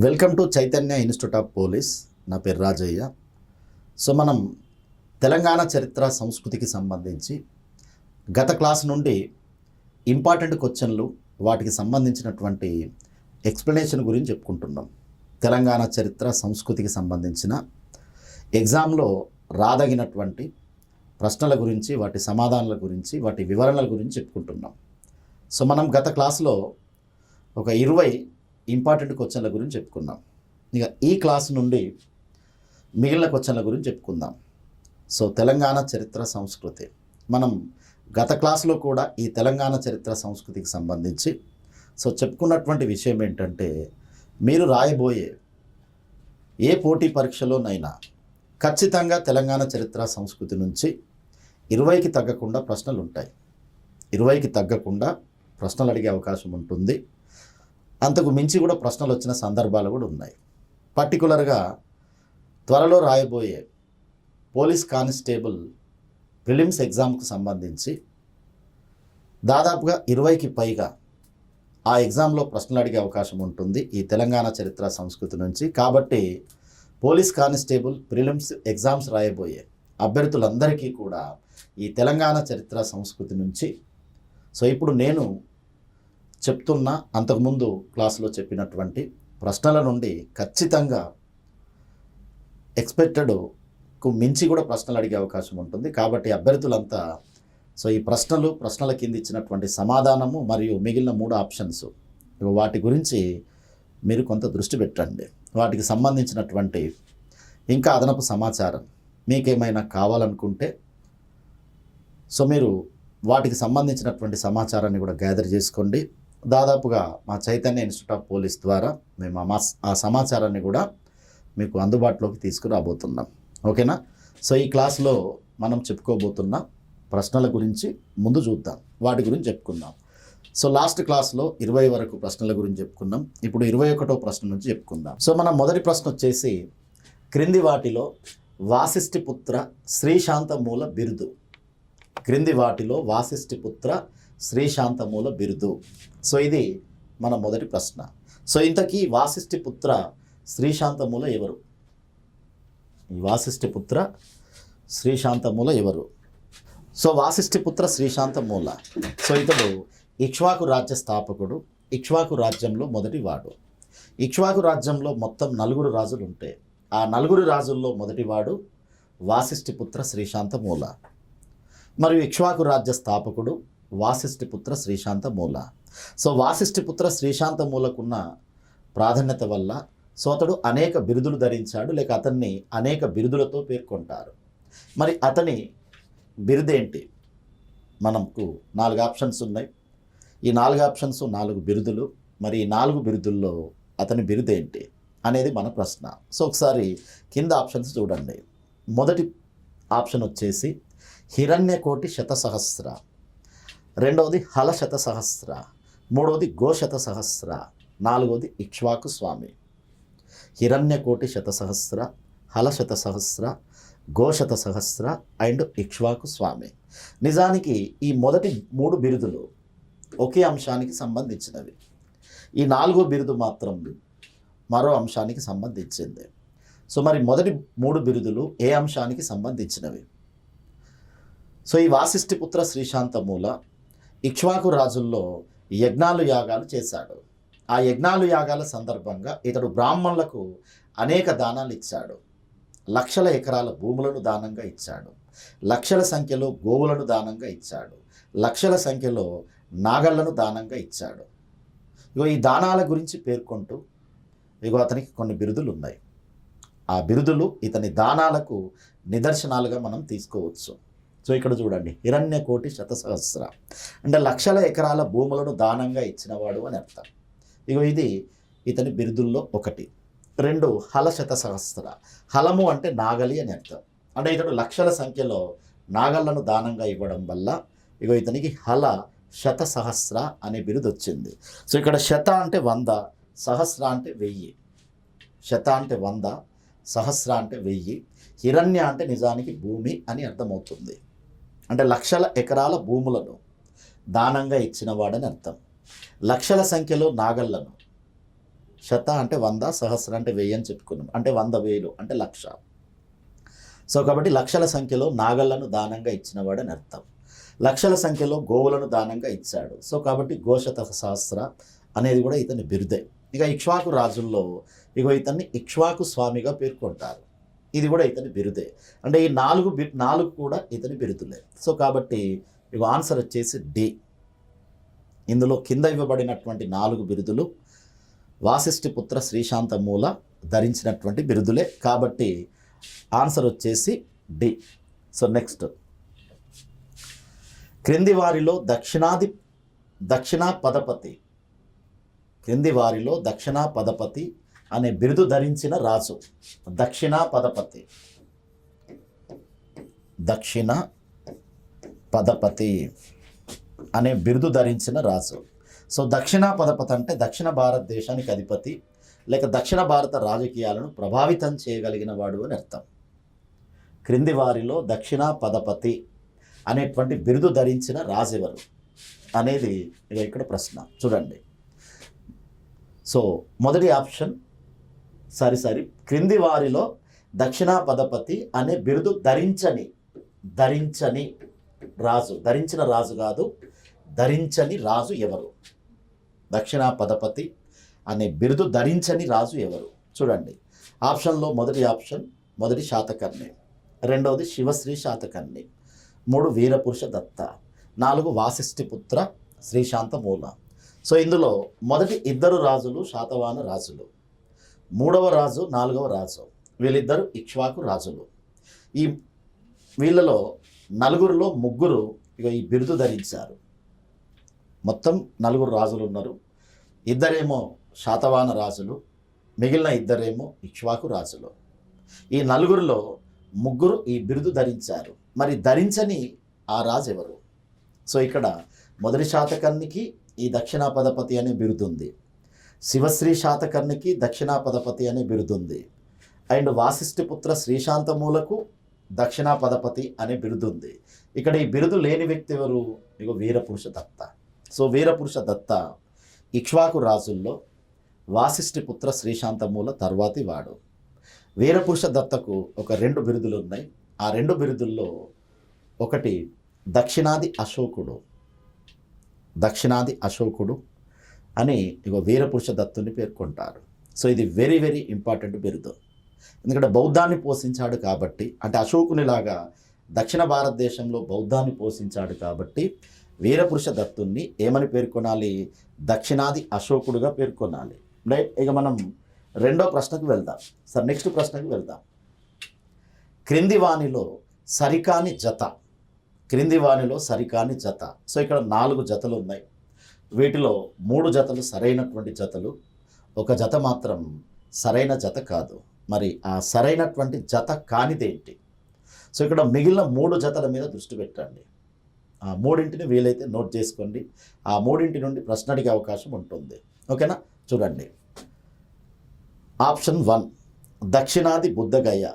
Welcome to Chaitanya institute of police. నా పేరు Rajaiah. So మనం తెలంగాణ చరిత్ర సంస్కృతికి సంబంధించి గత క్లాస్ నుండి ఇంపార్టెంట్ క్వశ్చన్లు, వాటికి సంబంధించినటువంటి ఎక్స్ప్లెనేషన్ గురించి చెప్పుకుంటున్నాం. తెలంగాణ చరిత్ర సంస్కృతికి సంబంధించిన ఎగ్జామ్లో రాదగినటువంటి ప్రశ్నల గురించి, వాటి సమాధానాల గురించి, వాటి వివరణల గురించి చెప్పుకుంటున్నాం. సో మనం గత క్లాస్లో ఒక 20 ఇంపార్టెంట్ క్వశ్చన్ల గురించి చెప్పుకున్నాం. ఇక ఈ క్లాస్ నుండి మిగిలిన క్వశ్చన్ల గురించి చెప్పుకుందాం. సో తెలంగాణ చరిత్ర సంస్కృతి, మనం గత క్లాస్లో కూడా ఈ తెలంగాణ చరిత్ర సంస్కృతికి సంబంధించి చెప్పుకున్నటువంటి విషయం ఏంటంటే, మీరు రాయబోయే ఏ పోటీ పరీక్షలోనైనా ఖచ్చితంగా తెలంగాణ చరిత్ర సంస్కృతి నుంచి 20కి తగ్గకుండా ప్రశ్నలు ఉంటాయి. 20కి తగ్గకుండా ప్రశ్నలు అడిగే అవకాశం ఉంటుంది. అంతకు మించి కూడా ప్రశ్నలు వచ్చిన సందర్భాలు కూడా ఉన్నాయి. పర్టికులర్గా త్వరలో రాయబోయే పోలీస్ కానిస్టేబుల్ ప్రిలిమ్స్ ఎగ్జామ్కు సంబంధించి దాదాపుగా 20కి పైగా ఆ ఎగ్జామ్లో ప్రశ్నలు అడిగే అవకాశం ఉంటుంది ఈ తెలంగాణ చరిత్ర సంస్కృతి నుంచి. కాబట్టి పోలీస్ కానిస్టేబుల్ ప్రిలిమ్స్ ఎగ్జామ్స్ రాయబోయే అభ్యర్థులందరికీ కూడా ఈ తెలంగాణ చరిత్ర సంస్కృతి నుంచి ఇప్పుడు నేను చెప్తున్న అంతకుముందు క్లాసులో చెప్పినటువంటి ప్రశ్నల నుండి ఖచ్చితంగా ఎక్స్పెక్టెడ్కు మించి కూడా ప్రశ్నలు అడిగే అవకాశం ఉంటుంది. కాబట్టి అభ్యర్థులంతా ఈ ప్రశ్నల కింద ఇచ్చినటువంటి సమాధానము మరియు మిగిలిన 3 ఆప్షన్స్, వాటి గురించి మీరు కొంత దృష్టి పెట్టండి. వాటికి సంబంధించినటువంటి ఇంకా అదనపు సమాచారం మీకేమైనా కావాలనుకుంటే మీరు వాటికి సంబంధించినటువంటి సమాచారాన్ని కూడా గ్యాదర్ చేసుకోండి. దాదాపుగా మా చైతన్య ఇన్స్టిట్యూట్ ఆఫ్ పోలీస్ ద్వారా మేము ఆ సమాచారాన్ని కూడా మీకు అందుబాటులోకి తీసుకురాబోతున్నాం. ఓకేనా? ఈ క్లాస్లో మనం చెప్పుకోబోతున్న ప్రశ్నల గురించి ముందు చూద్దాం, వాటి గురించి చెప్పుకుందాం. లాస్ట్ క్లాస్లో 20 వరకు ప్రశ్నల గురించి చెప్పుకున్నాం. ఇప్పుడు 21వ ప్రశ్న నుంచి చెప్పుకుందాం. మన మొదటి ప్రశ్న వచ్చేసి, క్రింది వాటిలో వాసిష్ఠిపుత్ర శ్రీశాంతమూల బిరుదు. క్రింది వాటిలో వాసిష్ఠిపుత్ర శ్రీశాంతమూల బిరుదు. ఇది మన మొదటి ప్రశ్న. ఇంతకీ వాసిష్ఠిపుత్ర శ్రీశాంతమూల ఎవరు? ఈ వాసిష్ఠిపుత్ర శ్రీశాంతమూల ఎవరు? వాసిష్ఠిపుత్ర శ్రీశాంతమూల ఇతడు ఇక్ష్వాకు రాజ్య స్థాపకుడు. ఇక్ష్వాకు రాజ్యంలో మొదటివాడు. ఇక్ష్వాకు రాజ్యంలో మొత్తం 4 రాజులు ఉంటే ఆ 4 రాజుల్లో మొదటివాడు వాసిష్ఠిపుత్ర శ్రీశాంతమూల. మరియు ఇక్ష్వాకు రాజ్య స్థాపకుడు వాసిష్ఠిపుత్ర శ్రీశాంతమూల. వాసిష్ఠిపుత్ర శ్రీశాంతమూలకున్న ప్రాధాన్యత వల్ల అతడు అనేక బిరుదులు ధరించాడు, లేక అతన్ని అనేక బిరుదులతో పేర్కొంటారు. మరి అతని బిరుదేంటి? మనకు 4 ఆప్షన్స్ ఉన్నాయి. ఈ 4 ఆప్షన్స్ 4 బిరుదులు. మరి ఈ 4 బిరుదుల్లో అతని బిరుదేంటి అనేది మన ప్రశ్న. ఒకసారి కింద ఆప్షన్స్ చూడండి. మొదటి ఆప్షన్ వచ్చేసి హిరణ్యకోటి శతసహస్ర, రెండవది హల శతసహస్ర, మూడవది గోశతసహస్ర, నాలుగవది ఇక్ష్వాకు స్వామి. హిరణ్యకోటి శతసహస్ర, హల శతసహస్ర, గోశతసహస్ర అండ్ ఇక్ష్వాకు స్వామి. నిజానికి ఈ మొదటి 3 బిరుదులు ఒకే అంశానికి సంబంధించినవి. ఈ 4వ బిరుదు మాత్రం మరో అంశానికి సంబంధించింది. మరి మొదటి 3 బిరుదులు ఏ అంశానికి సంబంధించినవి? ఈ వాసిష్ఠిపుత్ర శ్రీశాంతమూల ఇక్ష్వాకు రాజుల్లో యజ్ఞాలు యాగాలు చేశాడు. ఆ యజ్ఞాలు యాగాల సందర్భంగా ఇతడు బ్రాహ్మణులకు అనేక దానాలు ఇచ్చాడు. లక్షల ఎకరాల భూములను దానంగా ఇచ్చాడు. లక్షల సంఖ్యలో గోవులను దానంగా ఇచ్చాడు. లక్షల సంఖ్యలో నాగళ్లను దానంగా ఇచ్చాడు. ఈ దానాల గురించి పేర్కొంటూ అతనికి కొన్ని బిరుదులు ఉన్నాయి. ఆ బిరుదులు ఇతని దానాలకు నిదర్శనాలుగా మనం తీసుకోవచ్చు. ఇక్కడ చూడండి, హిరణ్యకోటి శతసహస్ర అంటే లక్షల ఎకరాల భూములను దానంగా ఇచ్చినవాడు అని అర్థం. ఇది ఇతని బిరుదుల్లో ఒకటి. 2 హల శతసహస్ర, హలము అంటే నాగలి అని అర్థం. అంటే ఇతడు లక్షల సంఖ్యలో నాగళ్లను దానంగా ఇవ్వడం వల్ల ఇతనికి హల శతసహస్ర అనే బిరుదు వచ్చింది. ఇక్కడ శత అంటే 100, సహస్ర అంటే 1000. శత అంటే 100, సహస్ర అంటే 1000. హిరణ్య అంటే నిజానికి భూమి అని అర్థమవుతుంది. అంటే లక్షల ఎకరాల భూములను దానంగా ఇచ్చినవాడని అర్థం. లక్షల సంఖ్యలో నాగళ్లను శత అంటే 100, సహస్ర అంటే 1000 అని చెప్పుకున్నాం. అంటే 100 వేలు అంటే 1,00,000. సో కాబట్టి లక్షల సంఖ్యలో నాగళ్లను దానంగా ఇచ్చినవాడని అర్థం. లక్షల సంఖ్యలో గోవులను దానంగా ఇచ్చాడు. సో కాబట్టి గోశత సహస్ర అనేది కూడా ఇతని బిరుదే. ఇక ఇక్ష్వాకు రాజుల్లో ఇతన్ని ఇక్ష్వాకు స్వామిగా పేర్కొంటారు. ఇది కూడా ఇతని బిరుదే. అంటే ఈ నాలుగు కూడా ఇతని బిరుదులే. సో కాబట్టి ఆన్సర్ వచ్చేసి డి. ఇందులో కింద ఇవ్వబడినటువంటి 4 బిరుదులు వాసిష్ఠి పుత్ర శ్రీశాంతమూల ధరించినటువంటి బిరుదులే. కాబట్టి ఆన్సర్ వచ్చేసి డి. సో నెక్స్ట్, క్రింది వారిలో దక్షిణా పదపతి అనే బిరుదు ధరించిన రాజు. దక్షిణ పదపతి అనే బిరుదు ధరించిన రాజు. సో దక్షిణ పదపతి అంటే దక్షిణ భారతదేశానికి అధిపతి, లేక దక్షిణ భారత రాజకీయాలను ప్రభావితం చేయగలిగిన వాడు అని అర్థం. క్రింది వారిలో దక్షిణ పదపతి అనేటువంటి బిరుదు ధరించిన రాజు ఎవరు అనేది ఇక్కడ ప్రశ్న. చూడండి. సో మొదటి ఆప్షన్ క్రింది వారిలో దక్షిణ పదపతి అనే బిరుదు ధరించని రాజు, ధరించిన రాజు కాదు, ధరించని రాజు ఎవరు? దక్షిణ పదపతి అనే బిరుదు ధరించని రాజు ఎవరు? చూడండి. ఆప్షన్లో మొదటి శాతకర్ణి, రెండవది శివశ్రీ శాతకర్ణి, 3 వీరపురుష దత్త, 4 వాసిష్ఠిపుత్ర శ్రీశాంతమూల. సో ఇందులో మొదటి 2 రాజులు శాతవాహన రాజులు, 3వ రాజు 4వ రాజు, వీళ్ళిద్దరు ఇక్ష్వాకు రాజులు. వీళ్ళలో 4లో 3 ఈ బిరుదు ధరించారు. మొత్తం 4 రాజులు ఉన్నారు. 2 శాతవాహన రాజులు, మిగిలిన 2 ఇక్ష్వాకు రాజులు. ఈ 4లో 3 ఈ బిరుదు ధరించారు. మరి ధరించని ఆ రాజు ఎవరు? సో ఇక్కడ మొదటి శాతకర్ణికి ఈ దక్షిణా పదపతి అనే బిరుదుంది, శివశ్రీ శాతకర్ణికి దక్షిణా పదపతి అనే బిరుదుంది, అండ్ వాసిష్ఠిపుత్ర శ్రీశాంతమూలకు దక్షిణా పదపతి అనే బిరుదుంది. ఇక్కడ ఈ బిరుదు లేని వ్యక్తి ఎవరు? వీరపురుష దత్త. సో వీరపురుష దత్త ఇక్ష్వాకు రాజుల్లో వాసిష్ఠిపుత్ర శ్రీశాంతమూల తర్వాతి వాడు. వీరపురుష దత్తకు ఒక 2 బిరుదులు ఉన్నాయి. ఆ 2 బిరుదుల్లో ఒకటి దక్షిణాది అశోకుడు అని వీరపురుష దత్తుని పేర్కొంటారు. సో ఇది వెరీ వెరీ ఇంపార్టెంట్ బిరుదు. ఎందుకంటే బౌద్ధాన్ని పోషించాడు కాబట్టి, అంటే అశోకునిలాగా దక్షిణ భారతదేశంలో బౌద్ధాన్ని పోషించాడు కాబట్టి వీరపురుష దత్తుని ఏమని పేర్కొనాలి? దక్షిణాది అశోకుడుగా పేర్కొనాలి. రైట్. ఇక మనం రెండో ప్రశ్నకు వెళ్దాం. నెక్స్ట్ ప్రశ్నకు వెళ్దాం. క్రింది వానిలో సరికాని జత. సో ఇక్కడ 4 జతలు ఉన్నాయి. వీటిలో 3 జతలు సరైనటువంటి జతలు, ఒక జత మాత్రం సరైన జత కాదు. మరి ఆ సరైనటువంటి జత కానిదేంటి? సో ఇక్కడ మిగిలిన 3 జతల మీద దృష్టి పెట్టండి. ఆ 3ంటిని వీలైతే నోట్ చేసుకోండి. ఆ 3ంటి నుండి ప్రశ్న అడిగే అవకాశం ఉంటుంది. ఓకేనా? చూడండి. ఆప్షన్ 1 దక్షిణాది బుద్ధగయ,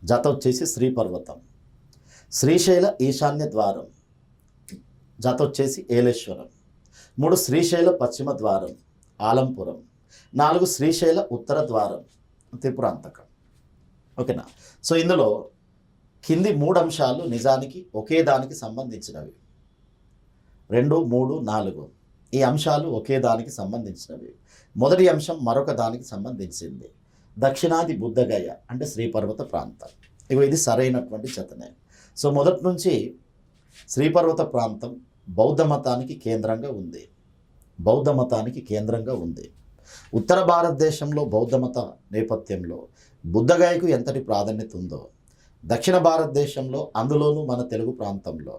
జత వచ్చేసి శ్రీపర్వతం. శ్రీశైల ఈశాన్య ద్వారం, జత వచ్చేసి ఏలేశ్వరం. 3 శ్రీశైల పశ్చిమ ద్వారం ఆలంపురం. 4 శ్రీశైల ఉత్తర ద్వారం త్రిపురాంతకం. ఓకేనా? సో ఇందులో కింది 3 అంశాలు నిజానికి ఒకే దానికి సంబంధించినవి. 2, 3, 4 ఈ అంశాలు ఒకే దానికి సంబంధించినవి. మొదటి అంశం మరొక దానికి సంబంధించింది. దక్షిణాది బుద్ధగయ అంటే శ్రీపర్వత ప్రాంతం. ఇది సరైనటువంటి జతనే. సో మొదటి నుంచి శ్రీపర్వత ప్రాంతం బౌద్ధ మతానికి కేంద్రంగా ఉంది. ఉత్తర భారతదేశంలో బౌద్ధ మత నేపథ్యంలో బుద్ధగయకు ఎంతటి ప్రాధాన్యత ఉందో, దక్షిణ భారతదేశంలో అందులోనూ మన తెలుగు ప్రాంతంలో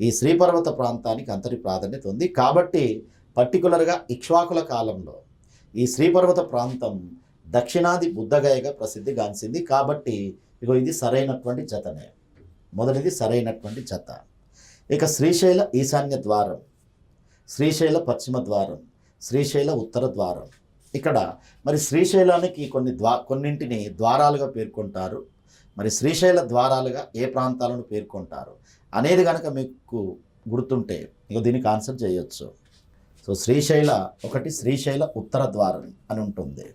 ఈ శ్రీపర్వత ప్రాంతానికి అంతటి ప్రాధాన్యత ఉంది. కాబట్టి పర్టికులర్గా ఇక్ష్వాకుల కాలంలో ఈ శ్రీపర్వత ప్రాంతం దక్షిణాది బుద్ధగయగా ప్రసిద్ధిగాంచింది. కాబట్టి ఇది సరైనటువంటి జతనే. మొదటిది సరైనటువంటి జత. ఇక శ్రీశైల ఈశాన్య ద్వారం, శ్రీశైల పశ్చిమ ద్వారం, శ్రీశైల ఉత్తర ద్వారం. ఇక్కడ మరి శ్రీశైలానికి కొన్నింటిని ద్వారాలుగా పేర్కొంటారు. మరి శ్రీశైల ద్వారాలుగా ఏ ప్రాంతాలను పేర్కొంటారు అనేది కనుక మీకు గుర్తుంటే దీనికి ఆన్సర్ చేయొచ్చు. సో శ్రీశైల ఒకటి శ్రీశైల ఉత్తర ద్వారం అని ఉంటుంది,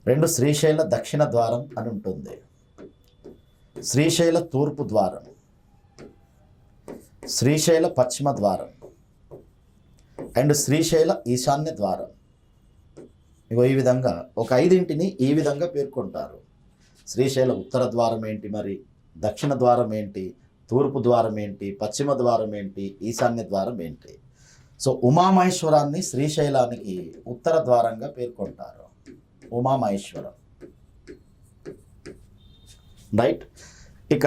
రెండు శ్రీశైల దక్షిణ ద్వారం అని ఉంటుంది, శ్రీశైల తూర్పు ద్వారం, శ్రీశైల పశ్చిమ ద్వారం అండ్ శ్రీశైల ఈశాన్య ద్వారం. ఇగో ఈ విధంగా ఒక 5 ఈ విధంగా పేర్కొంటారు. శ్రీశైల ఉత్తర ద్వారం ఏంటి, మరి దక్షిణ ద్వారం ఏంటి, తూర్పు ద్వారం ఏంటి, పశ్చిమ ద్వారం ఏంటి, ఈశాన్య ద్వారం ఏంటి. సో ఉమామహేశ్వరాన్ని శ్రీశైలానికి ఉత్తర ద్వారంగా పేర్కొంటారు. ఉమామహేశ్వరం, రైట్. ఇక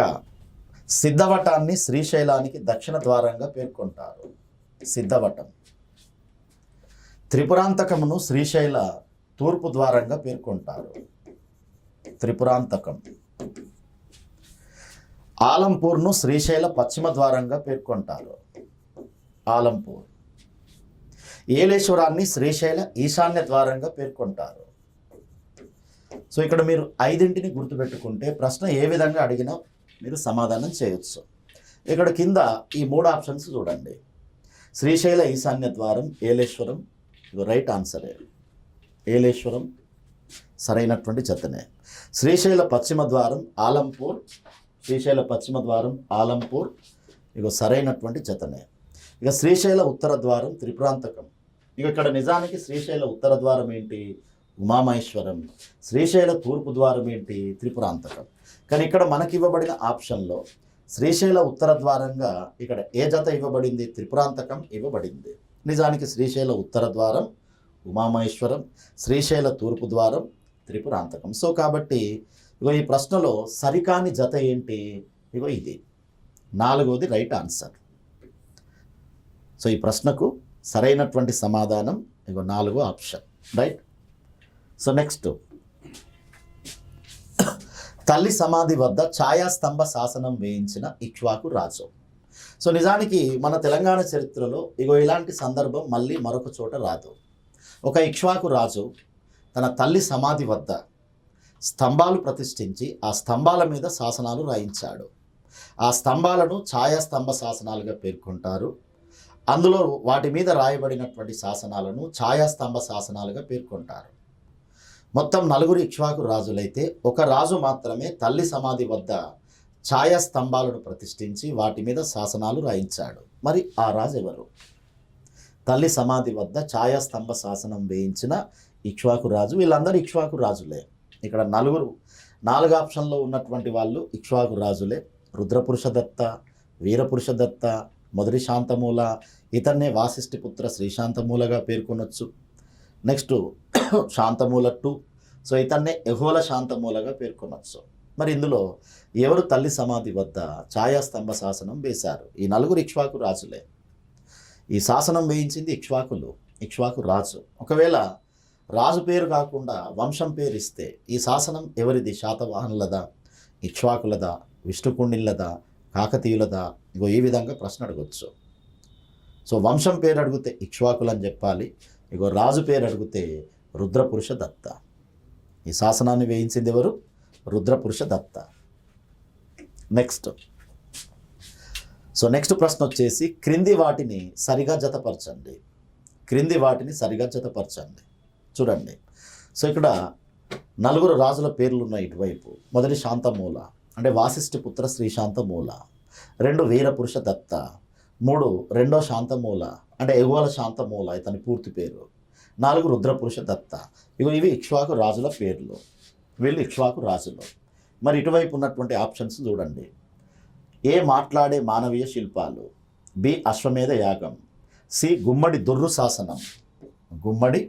సిద్ధవటాన్ని శ్రీశైలానికి దక్షిణ ద్వారంగా పేర్కొంటారు. సిద్ధవటం. త్రిపురాంతకమును శ్రీశైల తూర్పు ద్వారంగా పేర్కొంటారు. త్రిపురాంతకం. ఆలంపూర్ను శ్రీశైల పశ్చిమ ద్వారంగా పేర్కొంటారు. ఆలంపూర్. ఏలేశ్వరాన్ని శ్రీశైల ఈశాన్య ద్వారంగా పేర్కొంటారు. సో ఇక్కడ మీరు 5 గుర్తుపెట్టుకుంటే ప్రశ్న ఏ విధంగా అడిగినా మీరు సమాధానం చేయవచ్చు. ఇక్కడ కింద ఈ 3 ఆప్షన్స్ చూడండి. శ్రీశైల ఈశాన్య ద్వారం ఏలేశ్వరం, ఇది రైట్ ఆన్సరే. ఏలేశ్వరం సరైనటువంటి జతనే. శ్రీశైల పశ్చిమ ద్వారం ఆలంపూర్, శ్రీశైల పశ్చిమ ద్వారం ఆలంపూర్, ఇక సరైనటువంటి జతనే. ఇక శ్రీశైల ఉత్తర ద్వారం త్రిపురాంతకం. ఇక ఇక్కడ నిజానికి శ్రీశైల ఉత్తర ద్వారం ఏంటి, ఉమామహేశ్వరం. శ్రీశైల తూర్పు ద్వారం ఏంటి, త్రిపురాంతకం. కానీ ఇక్కడ మనకి ఇవ్వబడిన ఆప్షన్లో శ్రీశైల ఉత్తర ద్వారంగా ఇక్కడ ఏ జత ఇవ్వబడింది, త్రిపురాంతకం ఇవ్వబడింది. నిజానికి శ్రీశైల ఉత్తర ద్వారం ఉమామహేశ్వరం, శ్రీశైల తూర్పు ద్వారం త్రిపురాంతకం. సో కాబట్టి ఇగో ఈ ప్రశ్నలో సరికాని జత ఏంటి, ఇగో ఇది 4వది రైట్ ఆన్సర్. సో ఈ ప్రశ్నకు సరైనటువంటి సమాధానం ఇగో 4వ ఆప్షన్, రైట్. సో నెక్స్ట్, తల్లి సమాధి వద్ద ఛాయాస్తంభ శాసనం వేయించిన ఇక్ష్వాకు రాజు. సో నిజానికి మన తెలంగాణ చరిత్రలో ఇగో ఇలాంటి సందర్భం మళ్ళీ మరొక చోట రాదు. ఒక ఇక్ష్వాకు రాజు తన తల్లి సమాధి వద్ద స్తంభాలు ప్రతిష్ఠించి ఆ స్తంభాల మీద శాసనాలు రాయించాడు. ఆ స్తంభాలను ఛాయాస్తంభ శాసనాలుగా పేర్కొంటారు. అందులో వాటి మీద రాయబడినటువంటి శాసనాలను ఛాయాస్తంభ శాసనాలుగా పేర్కొంటారు. మొత్తం 4 ఇక్ష్వాకు రాజులైతే ఒక రాజు మాత్రమే తల్లి సమాధి వద్ద ఛాయాస్తంభాలను ప్రతిష్ఠించి వాటి మీద శాసనాలు రాయించాడు. మరి ఆ రాజు ఎవరు? తల్లి సమాధి వద్ద ఛాయాస్తంభ శాసనం వేయించిన ఇక్ష్వాకు రాజు. వీళ్ళందరూ ఇక్ష్వాకు రాజులే. ఇక్కడ 4 ఆప్షన్లో ఉన్నటువంటి వాళ్ళు ఇక్ష్వాకు రాజులే. రుద్రపురుషదత్త, వీరపురుషదత్త, మొదటి శాంతమూల, ఇతన్నే వాసిష్ఠిపుత్ర శ్రీశాంతమూలగా పేర్కొనొచ్చు. Next శాంతమూల 2, so ఇతన్నే యహోల శాంతమూలగా పేర్కొనొచ్చు. మరి ఇందులో ఎవరు తల్లి సమాధి వద్ద ఛాయాస్తంభ శాసనం వేశారు? ఈ 4 ఇక్ష్వాకు రాజులే. ఈ శాసనం వేయించింది ఇక్ష్వాకు రాజు. ఒకవేళ రాజు పేరు కాకుండా వంశం పేరు ఇస్తే ఈ శాసనం ఎవరిది? శాతవాహనులదా, ఇక్ష్వాకులదా, విష్ణుకుండిల్లదా, కాకతీయులదా? ఇగో ఈ విధంగా ప్రశ్న అడగచ్చు. సో వంశం పేరు అడిగితే ఇక్ష్వాకులు అని చెప్పాలి. ఇగో రాజు పేరు అడిగితే రుద్రపురుష దత్త. ఈ శాసనాన్ని వేయించింది ఎవరు? రుద్రపురుష దత్త. నెక్స్ట్ ప్రశ్న వచ్చేసి క్రింది వాటిని సరిగా జతపరచండి. చూడండి. సో ఇక్కడ 4 రాజుల పేర్లు ఉన్నాయి ఇటువైపు. మొదటి శాంతమూల అంటే వాసిష్ఠిపుత్ర శ్రీశాంతమూల, 2 వీరపురుష దత్త, 3 రెండో శాంతమూల అంటే ఎగువల శాంతమూల ఇతని పూర్తి పేరు, 4 రుద్రపురుష దత్త. ఇవి ఇక్ష్వాకు రాజుల పేర్లు. వీళ్ళు ఇక్ష్వాకు రాజులు. మరి ఇటువైపు ఉన్నటువంటి ఆప్షన్స్ చూడండి. ఏ మాట్లాడే మానవీయ శిల్పాలు, బి అశ్వమేధ యాగం, సి గుమ్మడి దుర్రు శాసనం, గుమ్మడి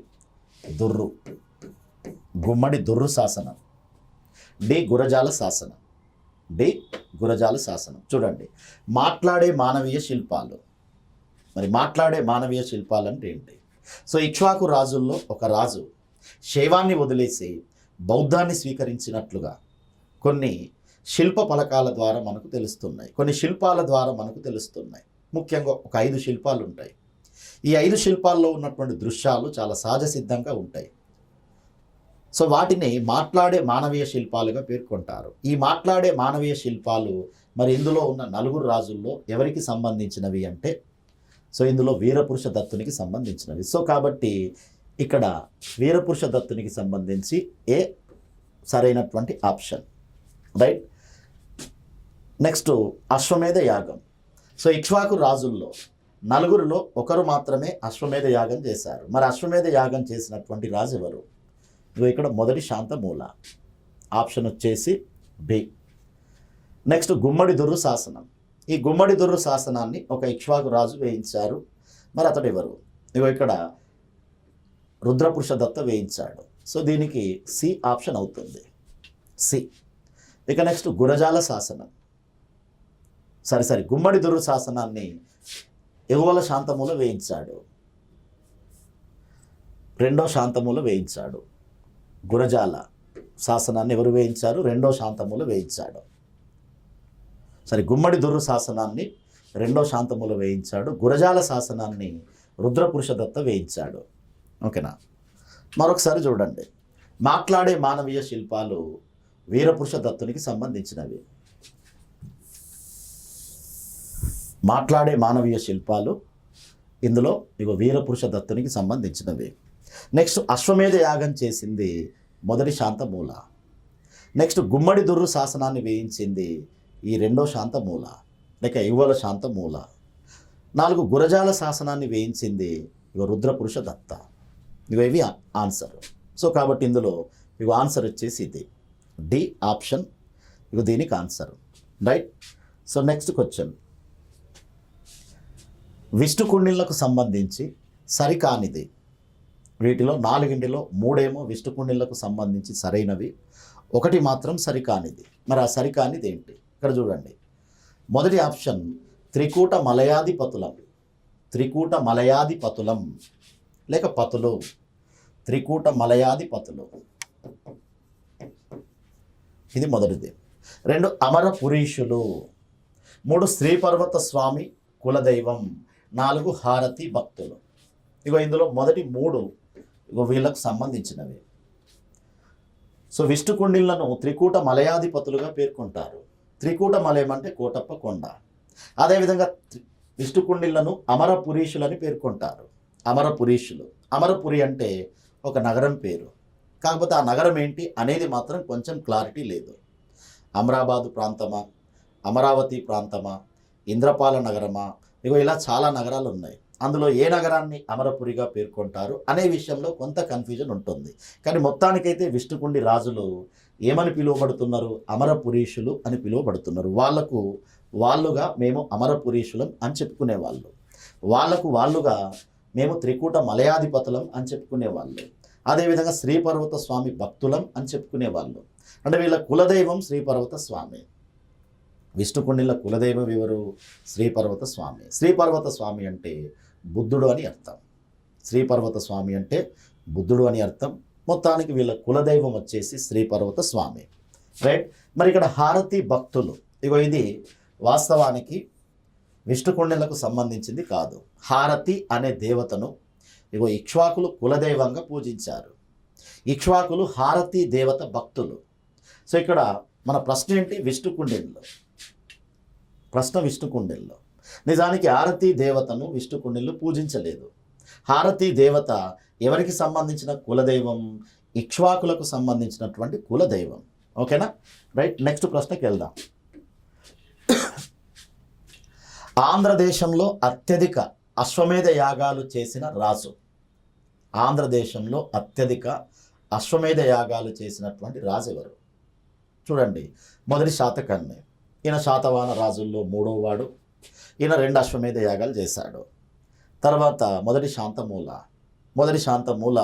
దుర్రు శాసనం, డి గురజాల శాసనం. చూడండి, మాట్లాడే మానవీయ శిల్పాలు. మరి మాట్లాడే మానవీయ శిల్పాలు అంటే ఏంటి? సో ఇక్ష్వాకు రాజుల్లో ఒక రాజు శైవాన్ని వదిలేసి బౌద్ధాన్ని స్వీకరించినట్లుగా కొన్ని శిల్ప ఫలకాల ద్వారా మనకు తెలుస్తున్నాయి, కొన్ని శిల్పాల ద్వారా మనకు తెలుస్తున్నాయి. ముఖ్యంగా ఒక 5 శిల్పాలు ఉంటాయి. ఈ 5 శిల్పాల్లో ఉన్నటువంటి దృశ్యాలు చాలా సహజ సిద్ధంగా ఉంటాయి. సో వాటిని మాట్లాడే మానవీయ శిల్పాలుగా పేర్కొంటారు. ఈ మాట్లాడే మానవీయ శిల్పాలు మరి ఇందులో ఉన్న 4 రాజుల్లో ఎవరికి సంబంధించినవి అంటే సో ఇందులో వీరపురుష దత్తునికి సంబంధించినవి. సో కాబట్టి ఇక్కడ వీరపురుష దత్తునికి సంబంధించి ఏ సరైనటువంటి ఆప్షన్, రైట్. నెక్స్ట్ అశ్వమేధ యాగం. సో ఇక్ష్వాకు రాజుల్లో నలుగురిలో ఒకరు మాత్రమే అశ్వమేధ యాగం చేశారు. మరి అశ్వమేధ యాగం చేసినటువంటి రాజు ఎవరు? ఇక్కడ మొదటి శాంతమూల, ఆప్షన్ వచ్చేసి బి. నెక్స్ట్ గుమ్మడి దుర్రు శాసనం. ఈ గుమ్మడి దుర్రు శాసనాన్ని ఒక ఇక్ష్వాకు రాజు వేయించారు. మరి అతడు ఎవరు? ఇక్కడ రుద్రపురుష దత్త వేయించాడు. సో దీనికి సి ఆప్షన్ అవుతుంది, సి. ఇక నెక్స్ట్ గురజాల శాసనం. గుమ్మడి దుర్రు శాసనాన్ని ఎగువల శాంతమూల వేయించాడు, రెండో శాంతమూల వేయించాడు. గురజాల శాసనాన్ని ఎవరు వేయించారు? రెండో శాంతమూల వేయించాడు. గుమ్మడి దుర్రు శాసనాన్ని రెండో శాంతమూల వేయించాడు. గురజాల శాసనాన్ని రుద్రపురుష దత్త వేయించాడు. ఓకేనా? మరొకసారి చూడండి. మాట్లాడే మానవీయ శిల్పాలు వీరపురుష దత్తునికి సంబంధించినవి. మాట్లాడే మానవీయ శిల్పాలు ఇందులో వీరపురుష దత్తునికి సంబంధించినవి. నెక్స్ట్ అశ్వమేధ యాగం చేసింది మొదటి శాంతమూల. నెక్స్ట్ గుమ్మడి దుర్రు శాసనాన్ని వేయించింది ఈ రెండో శాంతమూల లేక ఎగువల శాంతమూల. 4 గురజాల శాసనాన్ని వేయించింది రుద్రపురుష దత్త. ఇవి ఆన్సర్. సో కాబట్టి ఇందులో ఆన్సర్ వచ్చేసి ఇది డి ఆప్షన్, దీనికి answer, right. So next question. విష్ణు కుండిళ్లకు సంబంధించి సరికానిది. వీటిలో 4 3 విష్ణు కుండిళ్లకు సంబంధించి సరైనవి, 1 మాత్రం సరికానిది. మరి ఆ సరికానిది ఏంటి? ఇక్కడ చూడండి. మొదటి ఆప్షన్ త్రికూట మలయాధిపతులం. త్రికూట మలయాధిపతులం లేక పతులు, త్రికూట మలయాధిపతులు, ఇది మొదటిది. 2 అమరపురీషులు, 3 శ్రీపర్వత స్వామి కులదైవం, 4 హారతి భక్తులు. ఇందులో మొదటి 3 వీళ్ళకు సంబంధించినవి. సో విష్ణు కుండిళ్లను త్రికూట మలయాధిపతులుగా పేర్కొంటారు. త్రికూట మలయం అంటే కోటప్ప కొండ. అదేవిధంగా విష్ణు కుండిళ్లను అమరపురీషులని పేర్కొంటారు. అమరపురీషులు, అమరపురి అంటే ఒక నగరం పేరు. కాకపోతే ఆ నగరం ఏంటి అనేది మాత్రం కొంచెం క్లారిటీ లేదు. అమరాబాదు ప్రాంతమా, అమరావతి ప్రాంతమా, ఇంద్రపాల నగరమా, ఇలా చాలా నగరాలు ఉన్నాయి. అందులో ఏ నగరాన్ని అమరపురిగా పేర్కొంటారు అనే విషయంలో కొంత కన్ఫ్యూజన్ ఉంటుంది. కానీ మొత్తానికైతే విష్ణుకుండి రాజులు ఏమని పిలువబడుతున్నారు? అమరపురీషులు అని పిలువబడుతున్నారు. వాళ్ళుగా మేము అమరపురీషులం అని చెప్పుకునేవాళ్ళు. వాళ్ళుగా మేము త్రికూట మలయాధిపతులం అని చెప్పుకునేవాళ్ళు. అదేవిధంగా శ్రీపర్వత స్వామి భక్తులం అని చెప్పుకునేవాళ్ళు. అంటే వీళ్ళ కులదైవం శ్రీపర్వత స్వామి. విష్ణుకుండిల కులదైవం ఎవరు? శ్రీపర్వత స్వామి. శ్రీపర్వత స్వామి అంటే బుద్ధుడు అని అర్థం. శ్రీపర్వత స్వామి అంటే బుద్ధుడు అని అర్థం. మొత్తానికి వీళ్ళ కులదైవం వచ్చేసి శ్రీపర్వత స్వామి, రైట్. మరి ఇక్కడ హారతి భక్తులు, ఇది వాస్తవానికి విష్ణుకుండిలకు సంబంధించింది కాదు. హారతి అనే దేవతను ఇక్ష్వాకులు కులదైవంగా పూజించారు. ఇక్ష్వాకులు హారతి దేవత భక్తులు. సో ఇక్కడ మన ప్రశ్న ఏంటి? విష్ణుకుండిల్లో ప్రశ్న. విష్ణుకుండిల్లో నిజానికి హారతి దేవతను విష్ణుకుండిళ్ళు పూజించలేదు. హారతి దేవత ఎవరికి సంబంధించిన కులదైవం? ఇక్ష్వాకులకు సంబంధించినటువంటి కులదైవం. ఓకేనా, రైట్. నెక్స్ట్ ప్రశ్నకి వెళ్దాం. ఆంధ్రదేశంలో అత్యధిక అశ్వమేధ యాగాలు చేసిన రాజు. ఆంధ్రదేశంలో అత్యధిక అశ్వమేధ యాగాలు చేసినటువంటి రాజు ఎవరు? చూడండి. మొదటి శాతకర్ణి. ఈయన శాతవాహన రాజుల్లో 3వ వాడు. ఈయన 2 అశ్వమేధ యాగాలు చేశాడు. తర్వాత మొదటి శాంతమూల. మొదటి శాంతమూల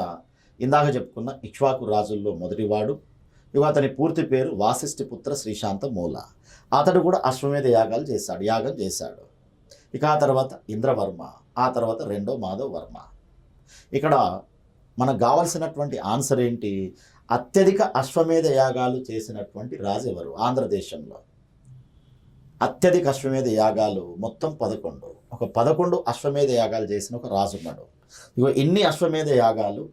ఇందాక చెప్పుకున్న ఇక్ష్వాకు రాజుల్లో మొదటివాడు. అతని పూర్తి పేరు వాసిష్ఠిపుత్ర శ్రీశాంతమూల. అతడు కూడా అశ్వమేధ యాగం చేశాడు. ఇక ఆ తర్వాత ఇంద్రవర్మ, ఆ తర్వాత 2వ మాధవ వర్మ. ఇక్కడ మనకు కావాల్సినటువంటి ఆన్సర్ ఏంటి? అత్యధిక అశ్వమేధ యాగాలు చేసినటువంటి రాజు ఎవరు? ఆంధ్రదేశంలో అత్యధిక అశ్వమేధ యాగాలు మొత్తం 11. 11 అశ్వమేధ యాగాలు చేసిన ఒక రాజు ఉన్నాడు. ఇన్ని అశ్వమేధ యాగాలు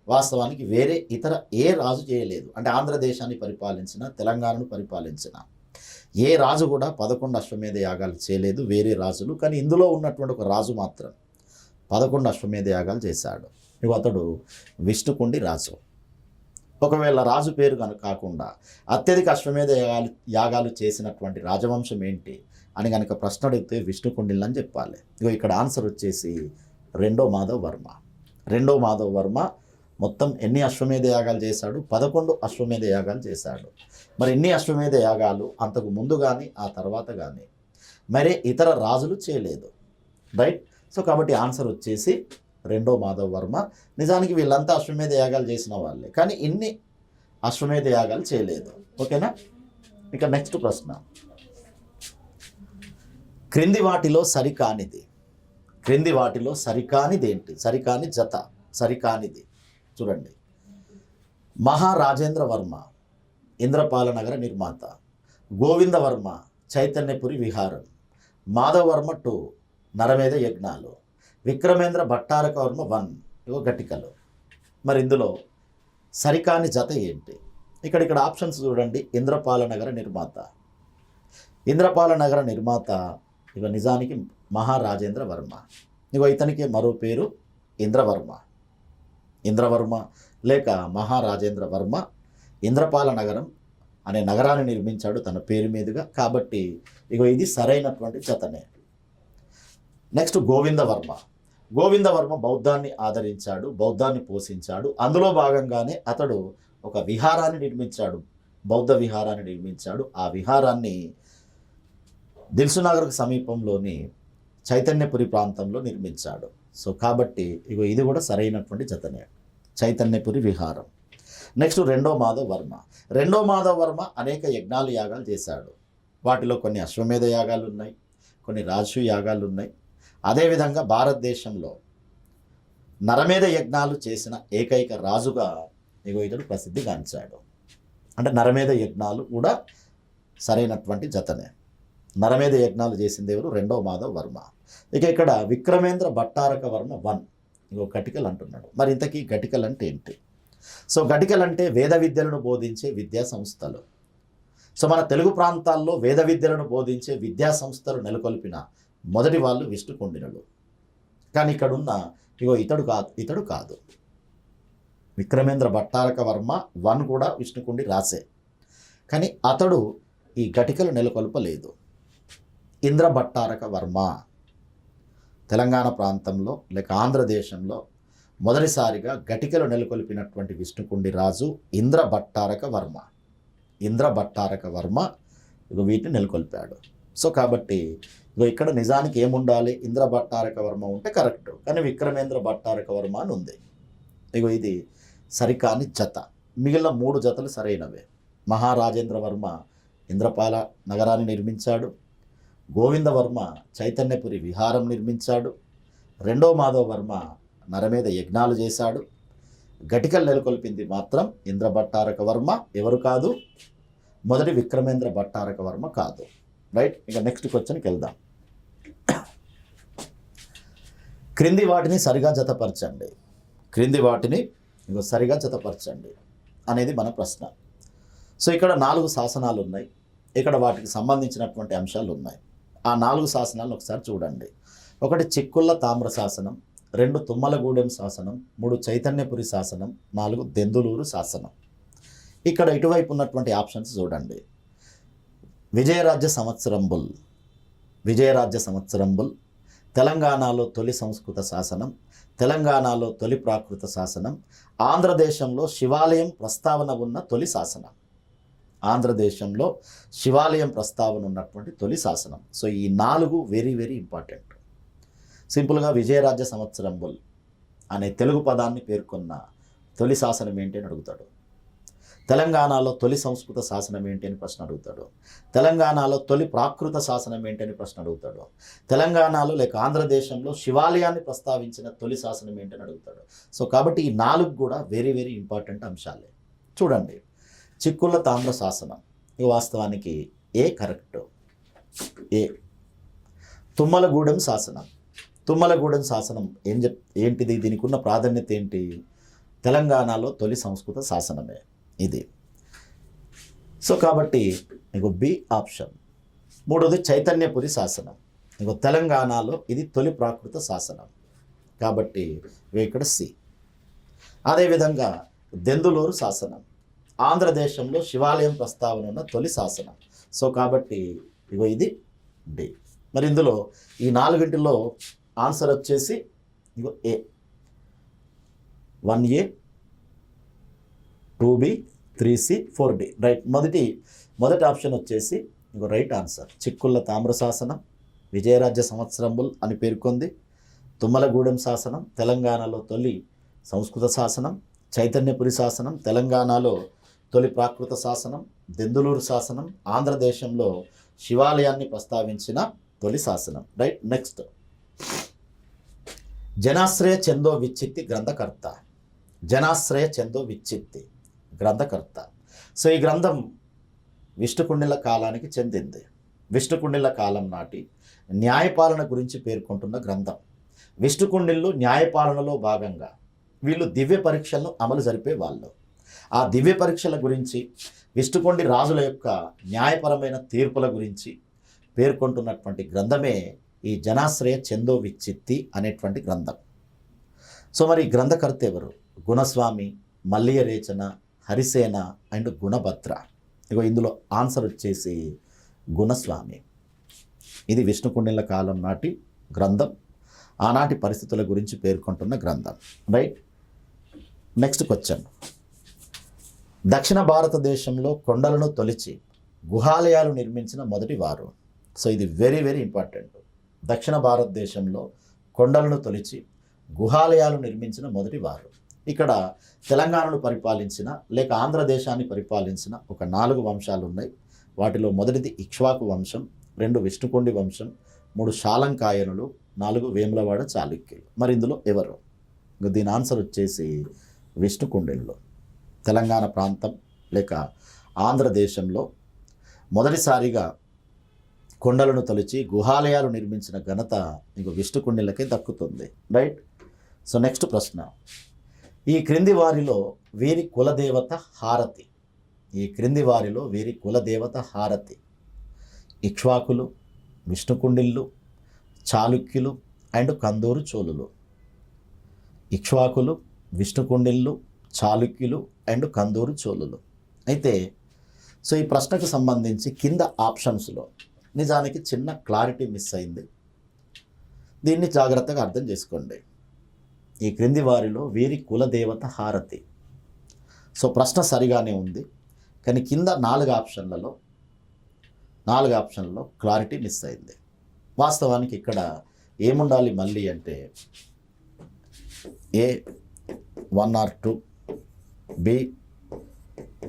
వాస్తవానికి వేరే ఇతర ఏ రాజు చేయలేదు. అంటే ఆంధ్రదేశాన్ని పరిపాలించిన, తెలంగాణను పరిపాలించిన ఏ రాజు కూడా 11 అశ్వమేధ యాగాలు చేయలేదు వేరే రాజులు, కానీ ఇందులో ఉన్నటువంటి ఒక రాజు మాత్రం 11 అశ్వమేధ యాగాలు చేశాడు. అతడు విష్ణుకుండి రాజు. ఒకవేళ రాజు పేరు కనుక కాకుండా అత్యధిక అశ్వమేధ యాగాలు చేసినటువంటి రాజవంశం ఏంటి అని కనుక ప్రశ్న అడిగితే విష్ణుకుండిల్ అని చెప్పాలి. ఇక్కడ ఆన్సర్ వచ్చేసి రెండో మాధవ్ వర్మ. రెండో మాధవ్ వర్మ మొత్తం ఎన్ని అశ్వమేధ యాగాలు చేశాడు? 11 అశ్వమేధ యాగాలు చేశాడు. మరి ఎన్ని అశ్వమేధ యాగాలు అంతకు ముందు కానీ ఆ తర్వాత కానీ మరి ఇతర రాజులు చేయలేదు, రైట్? సో కాబట్టి ఆన్సర్ వచ్చేసి రెండో మాధవ్ వర్మ. నిజానికి వీళ్ళంతా అశ్వమేధ యాగాలు చేసిన వాళ్ళే, కానీ ఇన్ని అశ్వమేధ యాగాలు చేయలేదు. ఓకేనా? ఇక నెక్స్ట్ ప్రశ్న, క్రింది వాటిలో సరికానిది. క్రింది వాటిలో సరికానిది ఏంటి? సరికాని జత, సరికానిది చూడండి. మహారాజేంద్ర వర్మ ఇంద్రపాల నగర నిర్మాత, గోవిందవర్మ చైతన్యపురి విహారం, మాధవర్మ 2 నరమేధ యజ్ఞాలు, విక్రమేంద్ర భట్టారక వర్మ 1 ఇవో ఘటికలు. మరి ఇందులో సరికాని జత ఏంటి? ఇక్కడ ఆప్షన్స్ చూడండి. ఇంద్రపాల నగర నిర్మాత, ఇంద్రపాల నగర నిర్మాత నిజానికి మహారాజేంద్ర వర్మ. ఇతనికి మరో పేరు ఇంద్రవర్మ. ఇంద్రవర్మ లేక మహారాజేంద్ర వర్మ ఇంద్రపాల నగరం అనే నగరాన్ని నిర్మించాడు తన పేరు మీదుగా. కాబట్టి ఇది సరైనటువంటి జతనే. నెక్స్ట్ గోవిందవర్మ. గోవిందవర్మ బౌద్ధాన్ని ఆదరించాడు, బౌద్ధాన్ని పోషించాడు. అందులో భాగంగానే అతడు ఒక విహారాన్ని నిర్మించాడు, బౌద్ధ విహారాన్ని నిర్మించాడు. ఆ విహారాన్ని దిల్సునగర్కు సమీపంలోని చైతన్యపురి ప్రాంతంలో నిర్మించాడు. సో కాబట్టి ఇది కూడా సరైనటువంటి జతనే, చైతన్యపురి విహారం. నెక్స్ట్ రెండో మాధవ్ వర్మ. రెండో మాధవ్ వర్మ అనేక యజ్ఞాలు యాగాలు చేశాడు. వాటిలో కొన్ని అశ్వమేధ యాగాలు ఉన్నాయి, కొన్ని రాజు యాగాలు ఉన్నాయి. అదేవిధంగా భారతదేశంలో నరమేధ యజ్ఞాలు చేసిన ఏకైక రాజుగా ఇతడు ప్రసిద్ధిగాంచాడు. అంటే నరమేధ యజ్ఞాలు కూడా సరైనటువంటి జతనే. నరమేధ యజ్ఞాలు చేసింది ఎవరు? రెండో మాధవ్ వర్మ. ఇక్కడ విక్రమేంద్ర భట్టారక వర్మ 1 ఘటికలు అంటున్నాడు. మరి ఇంతకీ ఘటికలు అంటే ఏంటి? సో ఘటికలు అంటే వేద విద్యలను బోధించే విద్యా సంస్థలు. సో మన తెలుగు ప్రాంతాల్లో వేద విద్యలను బోధించే విద్యా సంస్థలు నెలకొల్పిన మొదటి వాళ్ళు విష్ణుకుండినులు. కానీ ఇక్కడున్న ఇతడు కాదు. విక్రమేంద్ర భట్టారక వర్మ 1 కూడా విష్ణుకుండి రాసే, కానీ అతడు ఈ ఘటికలు నెలకొల్పలేదు. ఇంద్ర భట్టారక వర్మ తెలంగాణ ప్రాంతంలో లేక ఆంధ్రదేశంలో మొదటిసారిగా ఘటికలు నెలకొల్పినటువంటి విష్ణుకుండి రాజు ఇంద్ర భట్టారక వర్మ. ఇంద్ర భట్టారక వర్మ వీటిని నెలకొల్పాడు. సో కాబట్టి ఇక్కడ నిజానికి ఏముండాలి? ఇంద్ర భట్టారక వర్మ ఉంటే కరెక్ట్, కానీ విక్రమేంద్ర భట్టారక వర్మ అని ఉంది. ఇది సరికాని జత. మిగిలిన 3 జతలు సరైనవే. మహారాజేంద్ర వర్మ ఇంద్రపాల నగరాన్ని నిర్మించాడు, గోవిందవర్మ చైతన్యపురి విహారం నిర్మించాడు, రెండో మాధవ్ వర్మ నరమేధ యజ్ఞాలు చేశాడు. ఘటికలు నెలకొల్పింది మాత్రం ఇంద్ర భట్టారక వర్మ. ఎవరు కాదు? మొదటి విక్రమేంద్ర భట్టారక వర్మ కాదు, రైట్? ఇక నెక్స్ట్ క్వశ్చన్కి వెళ్దాం. క్రింది వాటిని సరిగా జతపరచండి. క్రింది వాటిని సరిగా జతపరచండి అనేది మన ప్రశ్న. సో ఇక్కడ 4 శాసనాలు ఉన్నాయి. ఇక్కడ వాటికి సంబంధించినటువంటి అంశాలు ఉన్నాయి. ఆ 4 శాసనాలను ఒకసారి చూడండి. 1 చిక్కుళ్ళ తామ్ర శాసనం, 2 తుమ్మలగూడెం శాసనం, 3 చైతన్యపురి శాసనం, 4 దెందులూరు శాసనం. ఇక్కడ ఇటువైపు ఉన్నటువంటి ఆప్షన్స్ చూడండి. విజయరాజ్య సంవత్సరంబుల్, విజయరాజ్య సంవత్సరంబుల్, తెలంగాణలో తొలి సంస్కృత శాసనం, తెలంగాణలో తొలి ప్రాకృత శాసనం, ఆంధ్రదేశంలో శివాలయం ప్రస్తావన ఉన్న తొలి శాసనం. ఆంధ్రదేశంలో శివాలయం ప్రస్తావన ఉన్నటువంటి తొలి శాసనం. సో ఈ 4 వెరీ వెరీ ఇంపార్టెంట్. సింపుల్గా విజయరాజ్య సంవత్సరంబుల్ అనే తెలుగు పదాన్ని పేర్కొన్న తొలి శాసనం ఏంటి అని అడుగుతాడు. తెలంగాణలో తొలి సంస్కృత శాసనం ఏంటి అని ప్రశ్న అడుగుతాడు. తెలంగాణలో తొలి ప్రాకృత శాసనం ఏంటి అని ప్రశ్న అడుగుతాడు. తెలంగాణలో లేక ఆంధ్రదేశంలో శివాలయాన్ని ప్రస్తావించిన తొలి శాసనం ఏంటి అని అడుగుతాడు. సో కాబట్టి ఈ 4 కూడా వెరీ వెరీ ఇంపార్టెంట్ అంశాలే. చూడండి, చిక్కుళ్ళ తామ్ర శాసనం వాస్తవానికి ఏ కరెక్ట్. ఏ. తుమ్మలగూడెం శాసనం, తుమ్మలగూడెం శాసనం ఏంటిది? దీనికి ఉన్న ప్రాధాన్యత ఏంటి? తెలంగాణలో తొలి సంస్కృత శాసనమే ఇది. సో కాబట్టి మీకు బి ఆప్షన్. మూడోది చైతన్యపురి శాసనం. మీకు తెలంగాణలో ఇది తొలి ప్రాకృత శాసనం కాబట్టి ఇక్కడ సి. అదేవిధంగా దెందులూరు శాసనం ఆంధ్రదేశంలో శివాలయం ప్రస్తావన ఉన్న తొలి శాసనం. సో కాబట్టి ఇది డి. మరి ఇందులో ఈ నాలుగింటిలో ఆన్సర్ వచ్చేసి ఏ, 1A 2B 3C 4D right. మొదటి ఆప్షన్ వచ్చేసి రైట్ ఆన్సర్. చిక్కుళ్ళ తామ్ర శాసనం విజయరాజ్య సంవత్సరంబుల్ అని పేర్కొంది. తుమ్మలగూడెం శాసనం తెలంగాణలో తొలి సంస్కృత శాసనం. చైతన్యపురి శాసనం తెలంగాణలో తొలి ప్రాకృత శాసనం. దెందులూరు శాసనం ఆంధ్రదేశంలో శివాలయాన్ని ప్రస్తావించిన తొలి శాసనం రైట్. నెక్స్ట్ జనాశ్రయ చందో విచ్చిత్తి గ్రంథకర్త. జనాశ్రయ చందో విచ్చిత్తి గ్రంథకర్త. సో ఈ గ్రంథం విష్ణుకుండిల కాలానికి చెందింది. విష్ణుకుండిల కాలం నాటి న్యాయపాలన గురించి పేర్కొంటున్న గ్రంథం. విష్ణుకుండిళ్ళు న్యాయపాలనలో భాగంగా వీళ్ళు దివ్య పరీక్షలను అమలు జరిపే వాళ్ళు. ఆ దివ్య పరీక్షల గురించి విష్ణుకొండి రాజుల యొక్క న్యాయపరమైన తీర్పుల గురించి పేర్కొంటున్నటువంటి గ్రంథమే ఈ జనాశ్రయ చందో విచ్చిత్తి అనేటువంటి గ్రంథం. సో మరి గ్రంథకర్త ఎవరు? గుణస్వామి, మల్లియ రేచన, హరిసేన అండ్ గుణభద్ర. ఇందులో ఆన్సర్ వచ్చేసి గుణస్వామి. ఇది విష్ణుకుండిల కాలం నాటి గ్రంథం, ఆనాటి పరిస్థితుల గురించి పేర్కొంటున్న గ్రంథం రైట్. Next question. దక్షిణ భారతదేశంలో కొండలను తొలిచి గుహాలయాలు నిర్మించిన మొదటి వారు. సో ఇది వెరీ వెరీ ఇంపార్టెంట్. దక్షిణ భారతదేశంలో కొండలను తొలిచి గుహాలయాలు నిర్మించిన మొదటి వారు. ఇక్కడ తెలంగాణను పరిపాలించిన లేక ఆంధ్రదేశాన్ని పరిపాలించిన ఒక 4 వంశాలు ఉన్నాయి. వాటిలో మొదటిది ఇక్ష్వాకు వంశం, 2 విష్ణుకొండి వంశం, 3 శాలంకాయనులు, 4 వేములవాడ చాళుక్యులు. మరి ఇందులో ఎవరు? దీని ఆన్సర్ వచ్చేసి విష్ణుకుండిళ్ళు. తెలంగాణ ప్రాంతం లేక ఆంధ్రదేశంలో మొదటిసారిగా కొండలను తొలిచి గుహాలయాలు నిర్మించిన ఘనత విష్ణుకుండిలకే దక్కుతుంది రైట్. సో నెక్స్ట్ ప్రశ్న. ఈ క్రింది వారిలో వీరి కులదేవత హారతి. ఈ క్రింది వారిలో వీరి కులదేవత హారతి. ఇక్ష్వాకులు, విష్ణుకుండిళ్ళు, చాళుక్యులు అండ్ కందూరు చోళులు. ఇక్ష్వాకులు, విష్ణుకుండిళ్ళు, చాళుక్యులు అండ్ కందూరు చోళులు. అయితే సో ఈ ప్రశ్నకు సంబంధించి కింద ఆప్షన్స్లో నిజానికి చిన్న క్లారిటీ మిస్ అయింది. దీన్ని జాగ్రత్తగా అర్థం చేసుకోండి. ఈ క్రింది వారిలో వీరి కులదేవత హారతి. సో ప్రశ్న సరిగానే ఉంది, కానీ కింద 4 ఆప్షన్లలో క్లారిటీ మిస్ అయింది. వాస్తవానికి ఇక్కడ ఏముండాలి మళ్ళీ అంటే A 1 or 2, B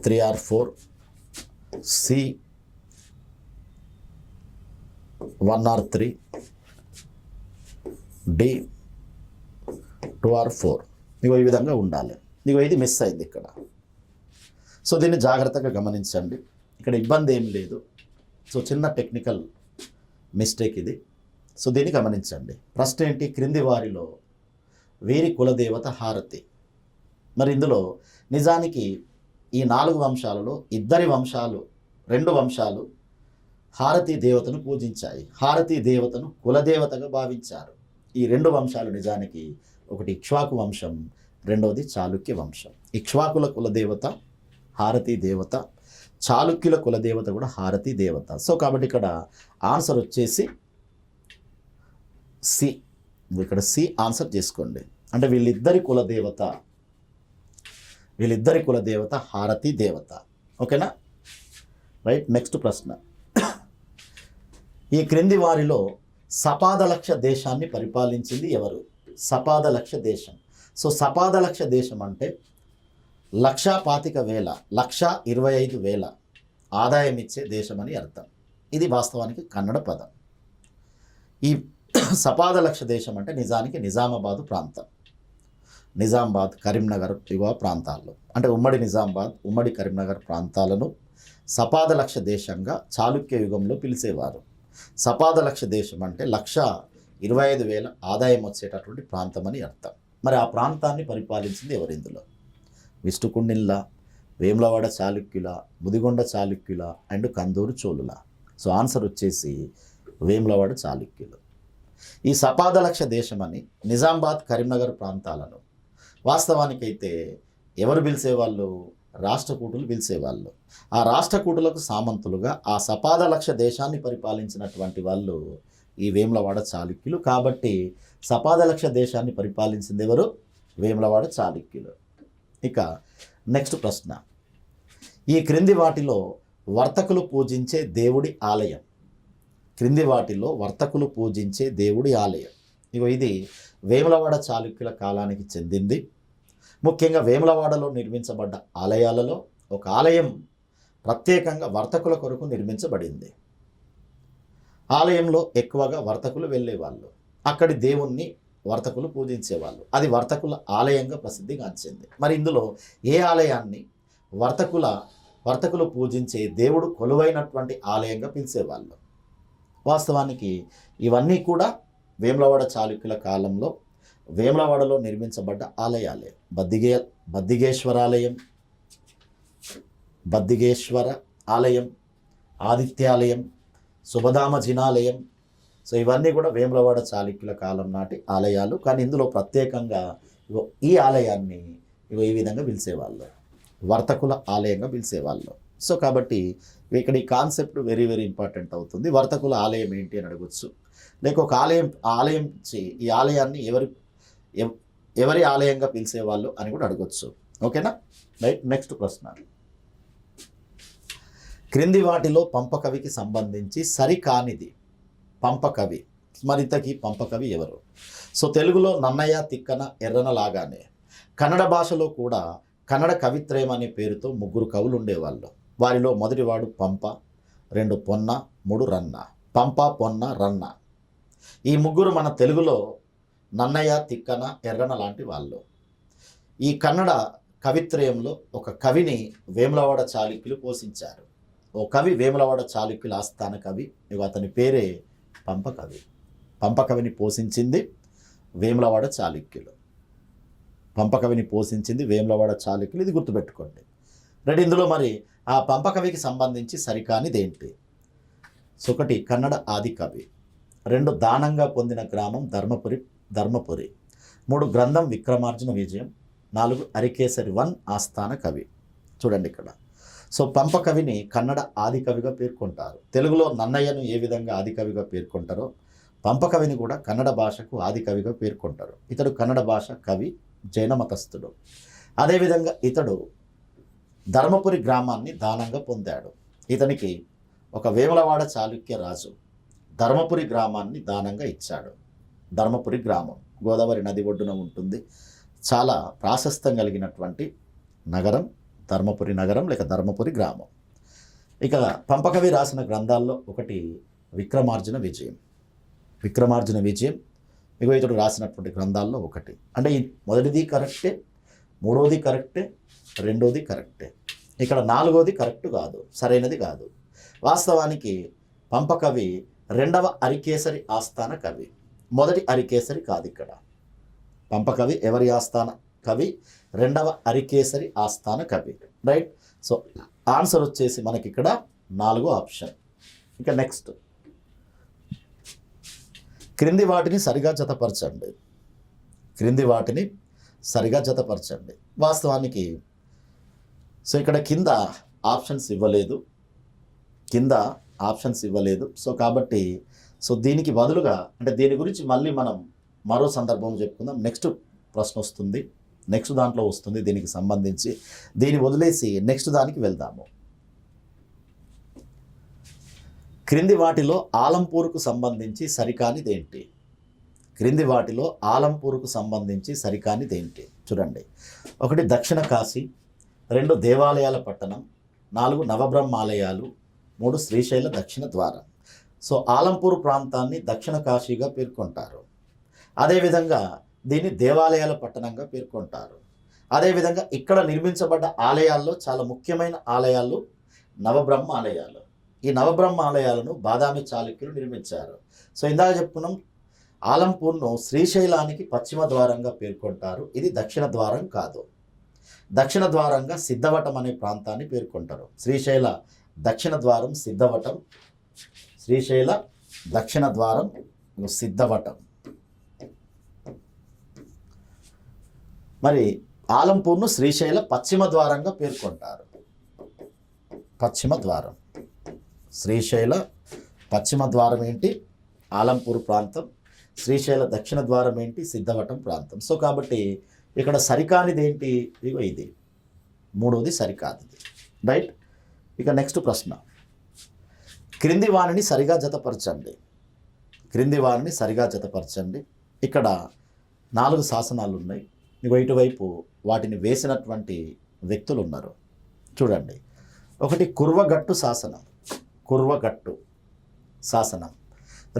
3 or 4, C 1 or 3, D 2 or 4. ఈ విధంగా ఉండాలి. ఇది మిస్ అయింది ఇక్కడ. సో దీన్ని జాగ్రత్తగా గమనించండి. ఇక్కడ ఇబ్బంది ఏం లేదు. సో చిన్న టెక్నికల్ మిస్టేక్ ఇది. సో దీన్ని గమనించండి. ప్రశ్న ఏంటి? క్రింది వారిలో వీరి కులదేవత హారతి. మరి ఇందులో నిజానికి ఈ 4 వంశాలలో 2 వంశాలు హారతీ దేవతను పూజించాయి. హారతీ దేవతను కులదేవతగా భావించారు. ఈ 2 వంశాలు నిజానికి ఒకటి ఇక్ష్వాకు వంశం, రెండవది చాళుక్య వంశం. ఇక్ష్వాకుల కులదేవత హారతీ దేవత, చాళుక్యుల కులదేవత కూడా హారతీ దేవత. సో కాబట్టి ఇక్కడ ఆన్సర్ వచ్చేసి సి. ఇక్కడ సి ఆన్సర్ చేసుకోండి. అంటే వీళ్ళిద్దరి కులదేవత హారతీ దేవత. ఓకేనా రైట్. నెక్స్ట్ ప్రశ్న. ఈ క్రింది వారిలో సపాదలక్ష దేశాన్ని పరిపాలించింది ఎవరు? సపాదలక్ష దేశం. సో సపాదలక్ష దేశం అంటే 1,25,000, 1,25,000 ఆదాయం ఇచ్చే దేశం అని అర్థం. ఇది వాస్తవానికి కన్నడ పదం. ఈ సపాదలక్ష దేశం అంటే నిజానికి నిజామాబాదు ప్రాంతం. నిజామాబాద్, కరీంనగర్ ఇవా ప్రాంతాల్లో అంటే ఉమ్మడి నిజామాబాద్, ఉమ్మడి కరీంనగర్ ప్రాంతాలను సపాదలక్ష దేశంగా చాళుక్య యుగంలో పిలిచేవారు. సపాదలక్ష దేశం అంటే 1,25,000 ఆదాయం వచ్చేటటువంటి ప్రాంతం అని అర్థం. మరి ఆ ప్రాంతాన్ని పరిపాలించింది ఎవరు? ఇందులో విష్ణుకుండిళ్ళ, వేములవాడ చాళుక్యుల, ముదిగొండ చాళుక్యుల అండ్ కందూరు చోళుల? సో ఆన్సర్ వచ్చేసి వేములవాడ చాళుక్యులు. ఈ సపాదలక్ష దేశమని నిజామాబాద్, కరీంనగర్ ప్రాంతాలను వాస్తవానికైతే ఎవరు పిలిచేవాళ్ళు? రాష్ట్రకూటులు పిలిచేవాళ్ళు. ఆ రాష్ట్రకూటులకు సామంతులుగా ఆ సపాదలక్ష దేశాన్ని పరిపాలించినటువంటి వాళ్ళు ఈ వేములవాడ చాళుక్యులు. కాబట్టి సపాదలక్ష దేశాన్ని పరిపాలించింది ఎవరు? వేములవాడ చాళుక్యులు. ఇక నెక్స్ట్ ప్రశ్న, ఈ క్రింది వాటిలో వర్తకులు పూజించే దేవుడి ఆలయం? క్రింది వాటిలో వర్తకులు పూజించే దేవుడి ఆలయం. ఇది వేములవాడ చాళుక్యుల కాలానికి చెందింది. ముఖ్యంగా వేములవాడలో నిర్మించబడ్డ ఆలయాలలో ఒక ఆలయం ప్రత్యేకంగా వర్తకుల కొరకు నిర్మించబడింది. ఆలయంలో ఎక్కువగా వర్తకులు వెళ్ళేవాళ్ళు, అక్కడి దేవుణ్ణి వర్తకులు పూజించేవాళ్ళు. అది వర్తకుల ఆలయంగా ప్రసిద్ధిగాంచింది. మరి ఇందులో ఏ ఆలయాన్ని వర్తకులు పూజించే దేవుడు కొలువైనటువంటి ఆలయంగా పిలిచేవాళ్ళు? వాస్తవానికి ఇవన్నీ కూడా వేములవాడ చాళుక్యుల కాలంలో వేములవాడలో నిర్మించబడ్డ ఆలయాలే. బద్దిగేశ్వర ఆలయం, ఆదిత్యాలయం, శుభధామ జినాలయం. సో ఇవన్నీ కూడా వేములవాడ చాళుక్యుల కాలం నాటి ఆలయాలు. కానీ ఇందులో ప్రత్యేకంగా ఈ ఆలయాన్ని ఈ విధంగా పిలిచేవాళ్ళు, వర్తకుల ఆలయంగా పిలిచేవాళ్ళు. సో కాబట్టి ఇక్కడ ఈ కాన్సెప్ట్ వెరీ వెరీ ఇంపార్టెంట్ అవుతుంది. వర్తకుల ఆలయం ఏంటి అని అడగచ్చు. లేక ఒక ఆలయం ఈ ఆలయాన్ని ఎవరి ఆలయంగా పిలిచేవాళ్ళు అని కూడా అడగచ్చు. ఓకేనా? రైట్. నెక్స్ట్ ప్రశ్న, క్రింది వాటిలో పంపకవికి సంబంధించి సరికానిది పంపకవి. మరింతకి పంపకవి ఎవరు? సో తెలుగులో నన్నయ్య, తిక్కన, ఎర్రన లాగానే కన్నడ భాషలో కూడా కన్నడ కవిత్రయం అనే పేరుతో 3 కవులు ఉండేవాళ్ళు. వారిలో మొదటివాడు పంప, 2 పొన్న, 3 రన్న. పంప, పొన్న, రన్న ఈ 3 మన తెలుగులో నన్నయ్య, తిక్కన, ఎర్రన లాంటి వాళ్ళు. ఈ కన్నడ కవిత్రయంలో ఒక కవిని వేములవాడ చాళుక్యులు పోషించారు. ఓ కవి వేములవాడ చాళుక్యుల ఆస్థాన కవి. అతని పేరే పంపకవి. పంపకవిని పోషించింది వేములవాడ చాళుక్యులు. పంపకవిని పోషించింది వేములవాడ చాళుక్యులు. ఇది గుర్తుపెట్టుకోండి. రెడీ. ఇందులో మరి ఆ పంపకవికి సంబంధించి సరికానిది ఏంటి? సో 1 కన్నడ ఆది కవి, 2 దానంగా పొందిన గ్రామం ధర్మపురి. 3 గ్రంథం విక్రమార్జున విజయం, 4 అరికేసరి 1 ఆస్థాన కవి. చూడండి ఇక్కడ. సో పంపకవిని కన్నడ ఆది కవిగా పేర్కొంటారు. తెలుగులో నన్నయ్యను ఏ విధంగా ఆది కవిగా పేర్కొంటారో పంపకవిని కూడా కన్నడ భాషకు ఆది కవిగా పేర్కొంటారు. ఇతడు కన్నడ భాష కవి, జైన మతస్థుడు. అదేవిధంగా ఇతడు ధర్మపురి గ్రామాన్ని దానంగా పొందాడు. ఇతనికి ఒక వేములవాడ చాళుక్య రాజు ధర్మపురి గ్రామాన్ని దానంగా ఇచ్చాడు. ధర్మపురి గ్రామం గోదావరి నది ఒడ్డున ఉంటుంది. చాలా ప్రాశస్త్యం కలిగినటువంటి నగరం ధర్మపురి నగరం లేక ధర్మపురి గ్రామం. ఇక పంపకవి రాసిన గ్రంథాల్లో ఒకటి విక్రమార్జున విజయం. ఇతడు రాసినటువంటి గ్రంథాల్లో ఒకటి. అంటే మొదటిది కరెక్టే, 3వది కరెక్టే, 2వది కరెక్టే. ఇక్కడ 4వది కరెక్ట్ కాదు, సరైనది కాదు. వాస్తవానికి పంపకవి 2వ అరికేసరి ఆస్థాన కవి, మొదటి అరికేసరి కాదు. ఇక్కడ పంపకవి ఎవరి ఆస్థాన కవి? 2వ అరికేసరి ఆస్థాన కవి. రైట్. సో ఆన్సర్ వచ్చేసి మనకి ఇక్కడ 4వ ఆప్షన్. ఇక నెక్స్ట్, క్రింది వాటిని సరిగా జతపరచండి. వాస్తవానికి సో ఇక్కడ కింద ఆప్షన్స్ ఇవ్వలేదు. సో కాబట్టి దీనికి బదులుగా అంటే దీని గురించి మళ్ళీ మనం మరో సందర్భంలో చెప్పుకుందాం. నెక్స్ట్ ప్రశ్న వస్తుంది, నెక్స్ట్ దాంట్లో వస్తుంది దీనికి సంబంధించి. దీన్ని వదిలేసి నెక్స్ట్ దానికి వెళ్దాము. క్రింది వాటిలో ఆలంపూర్కు సంబంధించి సరికానిది ఏంటి? చూడండి. 1 దక్షిణ కాశీ, 2 దేవాలయాల పట్టణం, 4 నవబ్రహ్మాలయాలు, 3 శ్రీశైల దక్షిణ ద్వారం. సో ఆలంపూర్ ప్రాంతాన్ని దక్షిణ కాశీగా పేర్కొంటారు. అదేవిధంగా దీన్ని దేవాలయాల పట్టణంగా పేర్కొంటారు. అదేవిధంగా ఇక్కడ నిర్మించబడ్డ ఆలయాల్లో చాలా ముఖ్యమైన ఆలయాలు నవబ్రహ్మ ఆలయాలు. ఈ నవబ్రహ్మ ఆలయాలను బాదామి చాళుక్యులు నిర్మించారు. సో ఇందాక చెప్పుకున్నాం, ఆలంపూర్ను శ్రీశైలానికి పశ్చిమ ద్వారంగా పేర్కొంటారు. ఇది దక్షిణ ద్వారం కాదు. దక్షిణ ద్వారంగా సిద్ధవటం అనే ప్రాంతాన్ని పేర్కొంటారు. శ్రీశైల దక్షిణ ద్వారం సిద్ధవటం, శ్రీశైల దక్షిణ ద్వారం సిద్ధవటం. మరి ఆలంపూర్ను శ్రీశైల పశ్చిమ ద్వారంగా పేర్కొంటారు. పశ్చిమ ద్వారం, శ్రీశైల పశ్చిమ ద్వారం ఏంటి? ఆలంపూర్ ప్రాంతం. శ్రీశైల దక్షిణ ద్వారం ఏంటి? సిద్ధవటం ప్రాంతం. సో కాబట్టి ఇక్కడ సరికానిది ఏంటి? ఇగో ఇది మూడోది సరికానిది, రైట్. ఇక నెక్స్ట్ ప్రశ్న, క్రింది వాణిని సరిగా జతపరచండి. క్రింది వాణిని సరిగా జతపరచండి. ఇక్కడ 4 శాసనాలు ఉన్నాయి. ఇగో ఇటువైపు వాటిని వేసినటువంటి వ్యక్తులు ఉన్నారు. చూడండి, ఒకటి కుర్వగట్టు శాసనం, కుర్వగట్టు శాసనం.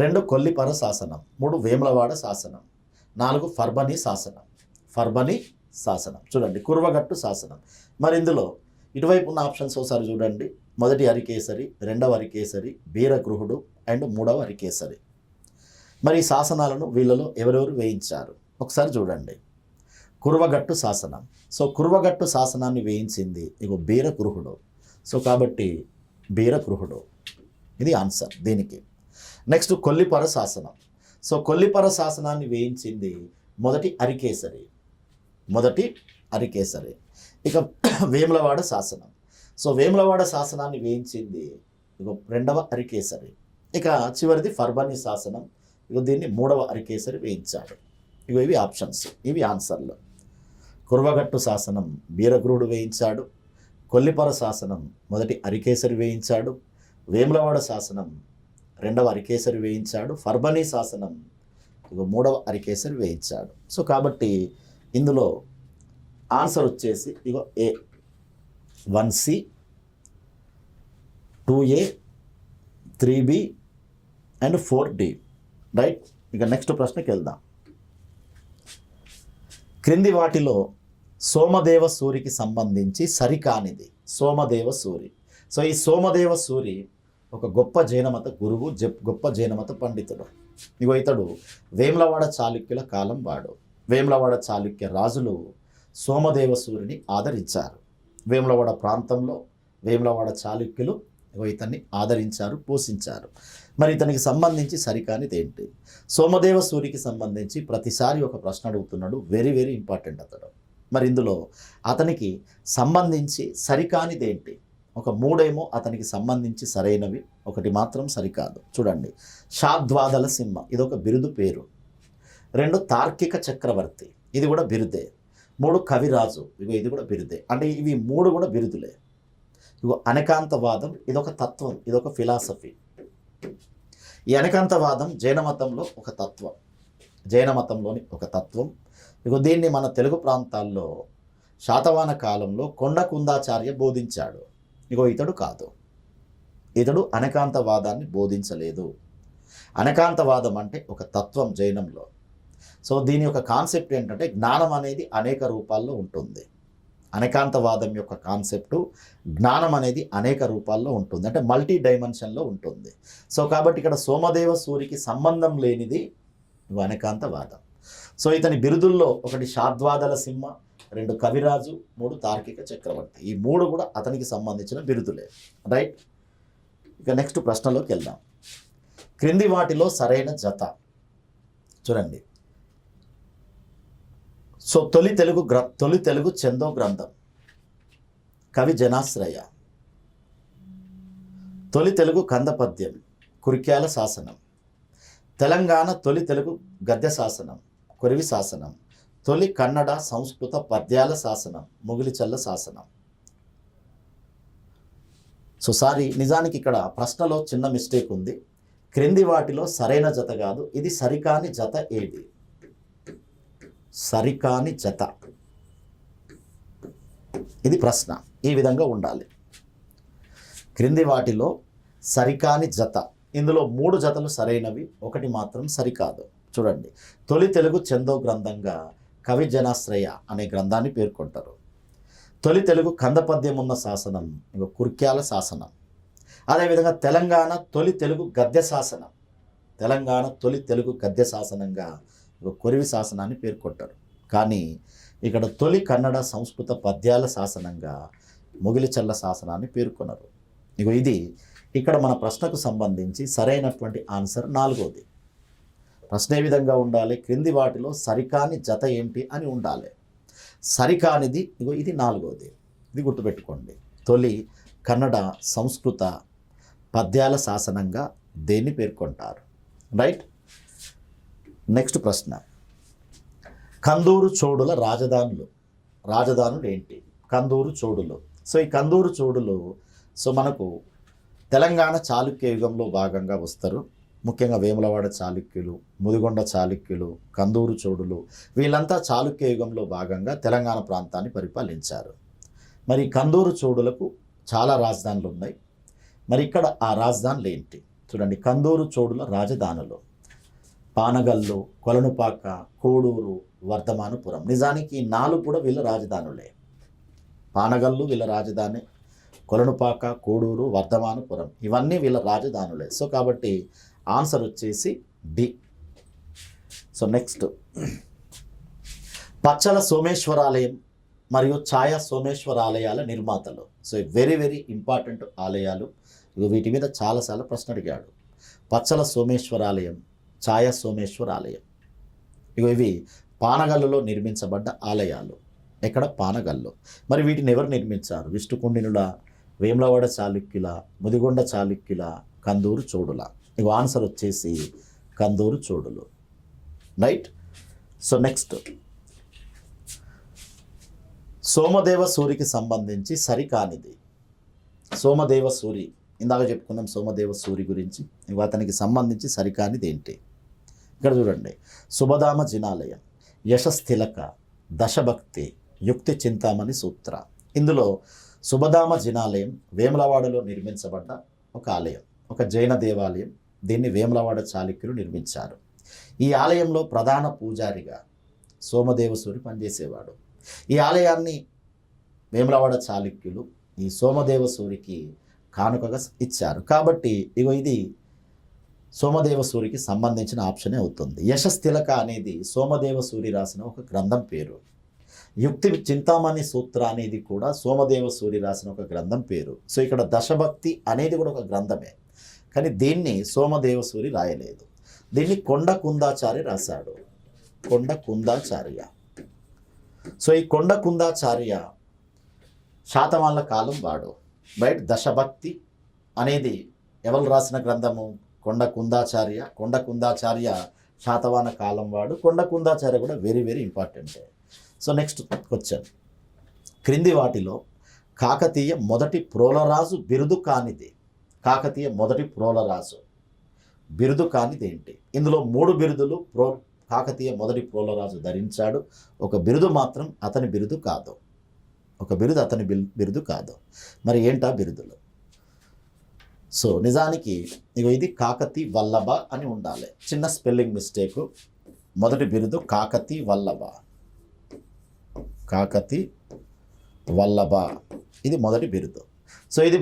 2 కొల్లిపర శాసనం. 3 వేములవాడ శాసనం. 4 ఫర్బని శాసనం, ఫర్బని శాసనం. చూడండి, కుర్వగట్టు శాసనం. మరి ఇందులో ఇటువైపు ఉన్న ఆప్షన్స్ ఒకసారి చూడండి. మొదటి హరికేసరి, 2వ హరికేసరి, బీరగృహుడు అండ్ 3వ హరికేసరి. మరి ఈ శాసనాలను వీళ్ళలో ఎవరెవరు వేయించారు ఒకసారి చూడండి. కుర్వగట్టు శాసనం. సో కుర్వగట్టు శాసనాన్ని వేయించింది ఇగో బీరగృహుడు. సో కాబట్టి బీరగృహుడు ఇది ఆన్సర్ దీనికి. నెక్స్ట్ కొల్లిపర శాసనం. సో కొల్లిపర శాసనాన్ని వేయించింది మొదటి హరికేసరి, మొదటి హరికేసరి. ఇక వేములవాడ శాసనం. సో వేములవాడ శాసనాన్ని వేయించింది ఇగో 2వ హరికేసరి. ఇక చివరిది ఫర్బని శాసనం. ఇగో దీన్ని 3వ హరికేసరి వేయించాడు. ఇగో ఇవి ఆప్షన్స్, ఇవి ఆన్సర్లు. కుర్వగట్టు శాసనం బీరగృహుడు వేయించాడు, కొల్లిపర శాసనం మొదటి హరికేసరి వేయించాడు, వేములవాడ శాసనం 2వ హరికేసరి వేయించాడు, ఫర్బని శాసనం ఇగో 3వ హరికేసరి వేయించాడు. సో కాబట్టి ఇందులో ఆన్సర్ వచ్చేసి ఇగో ఏ 1C 2A 3B and 4D, right. ఇక నెక్స్ట్ ప్రశ్నకి వెళ్దాం. క్రింది వాటిలో సోమదేవ సూరికి సంబంధించి సరికానిది. సోమదేవ సూరి. సో ఈ సోమదేవ సూరి ఒక గొప్ప జైనమత గురువు, గొప్ప జైనమత పండితుడు. ఇగో ఇతడు వేములవాడ చాళుక్యుల కాలం వాడు. వేములవాడ చాళుక్య రాజులు సోమదేవ సూరిని ఆదరించారు. వేములవాడ ప్రాంతంలో వేములవాడ చాళుక్యులు ఇతన్ని ఆదరించారు, పోషించారు. మరి ఇతనికి సంబంధించి సరికానిది ఏంటి? సోమదేవ సూరికి సంబంధించి ప్రతిసారి ఒక ప్రశ్న అడుగుతున్నాడు, వెరీ వెరీ ఇంపార్టెంట్ అతడు. మరి ఇందులో అతనికి సంబంధించి సరికానిది ఏంటి? ఒక 3 ఏమో అతనికి సంబంధించి సరైనవి, ఒకటి మాత్రం సరికాదు. చూడండి, శాద్వాదల సింహ ఇదొక బిరుదు పేరు. 2 తార్కిక చక్రవర్తి ఇది కూడా బిరుదే. 3 కవిరాజు ఇగో ఇది కూడా బిరుదే. అంటే ఇవి 3 కూడా బిరుదులే. ఇగో అనకాంతవాదం ఇదొక తత్వం, ఇదొక ఫిలాసఫీ. ఈ అనకాంతవాదం జైన మతంలో ఒక తత్వం, జైన మతంలోని ఒక తత్వం. ఇగో దీన్ని మన తెలుగు ప్రాంతాల్లో శాతవాహన కాలంలో కొండకుందాచార్య బోధించాడు. ఇగో ఇతడు కాదు, ఇతడు అనకాంతవాదాన్ని బోధించలేదు. అనకాంతవాదం అంటే ఒక తత్వం జైనంలో. సో దీని యొక్క కాన్సెప్ట్ ఏంటంటే జ్ఞానం అనేది అనేక రూపాల్లో ఉంటుంది. అనకాంతవాదం యొక్క కాన్సెప్టు జ్ఞానం అనేది అనేక రూపాల్లో ఉంటుంది, అంటే మల్టీ డైమెన్షన్లో ఉంటుంది. సో కాబట్టి ఇక్కడ సోమదేవ సూరికి సంబంధం లేనిది అనకాంతవాదం. సో ఇతని బిరుదుల్లో ఒకటి శాద్వాదల సింహ, 2 కవిరాజు, 3 తార్కిక చక్రవర్తి. ఈ 3 కూడా అతనికి సంబంధించిన బిరుదులే, రైట్. ఇక నెక్స్ట్ ప్రశ్నలోకి వెళ్దాం. క్రింది వాటిలో సరైన జత చూడండి. సో తొలి తెలుగు చందో గ్రంథం కవి జనాశ్రయ. తొలి తెలుగు కందపద్యం కురిక్యాల శాసనం. తెలంగాణ తొలి తెలుగు గద్య శాసనం కొరివి శాసనం. తొలి కన్నడ సంస్కృత పద్యాల శాసనం ముగిలిచల్ల శాసనం. సో సారీ, నిజానికి ఇక్కడ ప్రశ్నలో చిన్న మిస్టేక్ ఉంది. క్రింది వాటిలో సరైన జత కాదు, ఇది సరికాని జత ఏది? సరికాని జత, ఇది ప్రశ్న. ఈ విధంగా ఉండాలి. క్రింది వాటిలో సరికాని జత, ఇందులో 3 జతలు సరైనవి, ఒకటి మాత్రం సరికాదు. చూడండి, తొలి తెలుగు చందో గ్రంథంగా కవి జనాశ్రయ అనే గ్రంథాన్ని పేర్కొంటారు. తొలి తెలుగు కందపద్యం ఉన్న శాసనం కుర్క్యాల శాసనం. అదేవిధంగా తెలంగాణ తొలి తెలుగు గద్య శాసనం, తెలంగాణ తొలి తెలుగు గద్య శాసనంగా కొరివి శాసనాన్ని పేర్కొంటారు. కానీ ఇక్కడ తొలి కన్నడ సంస్కృత పద్యాల శాసనంగా మొగిలిచల్ల శాసనాన్ని పేర్కొన్నారు. ఇది ఇక్కడ మన ప్రశ్నకు సంబంధించి సరైనటువంటి ఆన్సర్ 4వ. ప్రశ్న ఏ విధంగా ఉండాలి? క్రింది వాటిలో సరికాని జత ఏంటి అని ఉండాలి. సరికానిది ఇది 4వది. ఇది గుర్తుపెట్టుకోండి. తొలి కన్నడ సంస్కృత పద్యాల శాసనంగా దేన్ని పేర్కొంటారు? రైట్. నెక్స్ట్ ప్రశ్న, కందూరు చోడుల రాజధానులు ఏంటి? కందూరు చోడులు. ఈ కందూరు చోడులు మనకు తెలంగాణ చాళుక్య యుగంలో భాగంగా వస్తారు. ముఖ్యంగా వేములవాడ చాళుక్యులు, ముదిగొండ చాళుక్యులు, కందూరు చోడులు వీళ్ళంతా చాళుక్య యుగంలో భాగంగా తెలంగాణ ప్రాంతాన్ని పరిపాలించారు. మరి కందూరు చోడులకు చాలా రాజధానులు ఉన్నాయి. మరి ఇక్కడ ఆ రాజధానులు ఏంటి? చూడండి, కందూరు చోడుల రాజధానులు పానగల్లు, కొలనుపాక, కోడూరు, వర్ధమానపురం. నిజానికి ఈ 4 కూడా వీళ్ళ రాజధానులే. పానగల్లు వీళ్ళ రాజధాని, కొలనుపాక, కోడూరు, వర్ధమానపురం ఇవన్నీ వీళ్ళ రాజధానులే. కాబట్టి ఆన్సర్ వచ్చేసి డి. నెక్స్ట్, పచ్చల సోమేశ్వరాలయం మరియు ఛాయా సోమేశ్వరాలయాల నిర్మాతలు. వెరీ వెరీ ఇంపార్టెంట్ ఆలయాలు. వీటి మీద చాలాసార్లు ప్రశ్న అడిగాడు. పచ్చల సోమేశ్వరాలయం, ఛాయా సోమేశ్వరాలయం. ఇవి పానగల్లులో నిర్మించబడ్డ ఆలయాలు. ఎక్కడ? పానగల్లు. మరి వీటిని ఎవరు నిర్మించారు? విష్ణుకుండినుల, వేములవాడ చాళుక్యుల, ముదిగొండ చాళుక్యుల, కందూరు చోడుల. ఆన్సర్ వచ్చేసి కందూరు చోడులు. రైట్. నెక్స్ట్, సోమదేవ సూరికి సంబంధించి సరికానిది. సోమదేవ సూరి, ఇందాక చెప్పుకున్నాం సోమదేవ సూరి గురించి. అతనికి సంబంధించి సరికానిది ఏంటి? ఇక్కడ చూడండి, శుభధామ జినాలయం, యశస్థిలక, దశభక్తి, యుక్తి చింతామణి సూత్ర. ఇందులో శుభధామ జినాలయం వేములవాడలో నిర్మించబడ్డ ఒక ఆలయం, ఒక జైన దేవాలయం. దీన్ని వేములవాడ చాళుక్యులు నిర్మించారు. ఈ ఆలయంలో ప్రధాన పూజారిగా సోమదేవసూరి పనిచేసేవాడు. ఈ ఆలయాన్ని వేములవాడ చాళుక్యులు ఈ సోమదేవసూరికి కానుకగా ఇచ్చారు. కాబట్టి ఇది సోమదేవసూరికి సంబంధించిన ఆప్షనే అవుతుంది. యశస్థిలక అనేది సోమదేవసూరి రాసిన ఒక గ్రంథం పేరు. యుక్తి చింతామణి సూత్ర అనేది కూడా సోమదేవసూరి రాసిన ఒక గ్రంథం పేరు. ఇక్కడ దశభక్తి అనేది కూడా ఒక గ్రంథమే, కానీ దీన్ని సోమదేవసూరి రాయలేదు. దీన్ని కొండ కుందాచార్య రాశాడు. కొండ కుందాచార్య. ఈ కొండ కుందాచార్య శాతవాహనుల కాలం వాడు. రైట్. దశభక్తి అనేది ఎవరు రాసిన గ్రంథము? కొండ కుందాచార్య. కొండ కుందాచార్య శాతవాహన కాలం వాడు. కొండ కుందాచార్య కూడా వెరీ వెరీ ఇంపార్టెంటే. నెక్స్ట్ క్వశ్చన్, క్రింది వాటిలో కాకతీయ మొదటి ప్రోలరాజు బిరుదు కానిది. కాకతీయ మొదటి ప్రోలరాజు బిరుదు కానిది ఏంటి? ఇందులో 3 బిరుదులు కాకతీయ మొదటి ప్రోలరాజు ధరించాడు. ఒక బిరుదు మాత్రం అతని బిరుదు కాదు. ఒక బిరుదు అతని బిరుదు కాదు. మరి ఏంటా బిరుదులు? నిజానికి ఇది కాకతీ వల్లభ అని ఉండాలి. చిన్న స్పెల్లింగ్ మిస్టేకు. మొదటి బిరుదు కాకతీ వల్లభ. కాకతీ వల్లభ ఇది మొదటి బిరుదు. ఇది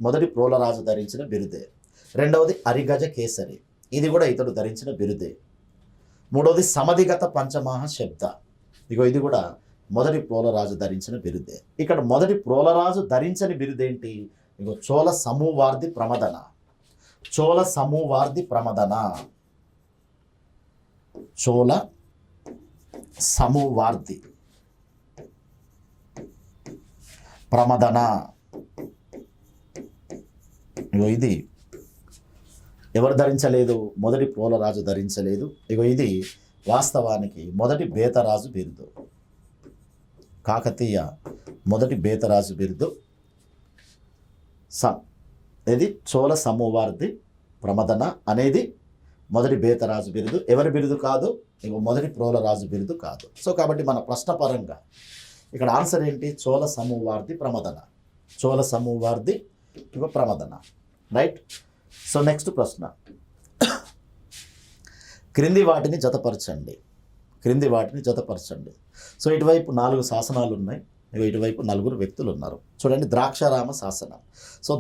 మొదటి ప్రోలరాజు ధరించిన బిరుదే. రెండవది అరిగజ కేసరి, ఇది కూడా ఇతడు ధరించిన బిరుదే. మూడవది సమధిగత పంచమహ శబ్ద, ఇది కూడా మొదటి ప్రోలరాజు ధరించిన బిరుదే. ఇక్కడ మొదటి ప్రోలరాజు ధరించని బిరుదేంటి? చోళ సమూవార్ధి ప్రమదన. చోళ సమూవార్ధి ప్రమదన. చోళ సమూవార్ధి ప్రమదన. ఇది ఎవరు ధరించలేదు? మొదటి ప్రోలరాజు ధరించలేదు. ఇది వాస్తవానికి మొదటి బేతరాజు బిరుదు. కాకతీయ మొదటి బేతరాజు బిరుదు ఇది చోళ సమూవార్ధి ప్రమదన అనేది మొదటి బేతరాజు బిరుదు. ఎవరి బిరుదు కాదు? మొదటి ప్రోలరాజు బిరుదు కాదు. కాబట్టి మన ప్రశ్న పరంగా ఇక్కడ ఆన్సర్ ఏంటి? చోళ సమూవార్ధి ప్రమదన. చోళ సమూవార్ధి ప్రమదన. రైట్. నెక్స్ట్ ప్రశ్న, క్రింది వాటిని జతపరచండి. క్రింది వాటిని జతపరచండి. ఇటువైపు 4 శాసనాలు ఉన్నాయి, ఇటువైపు 4 వ్యక్తులు ఉన్నారు. చూడండి, ద్రాక్షారామ శాసనం.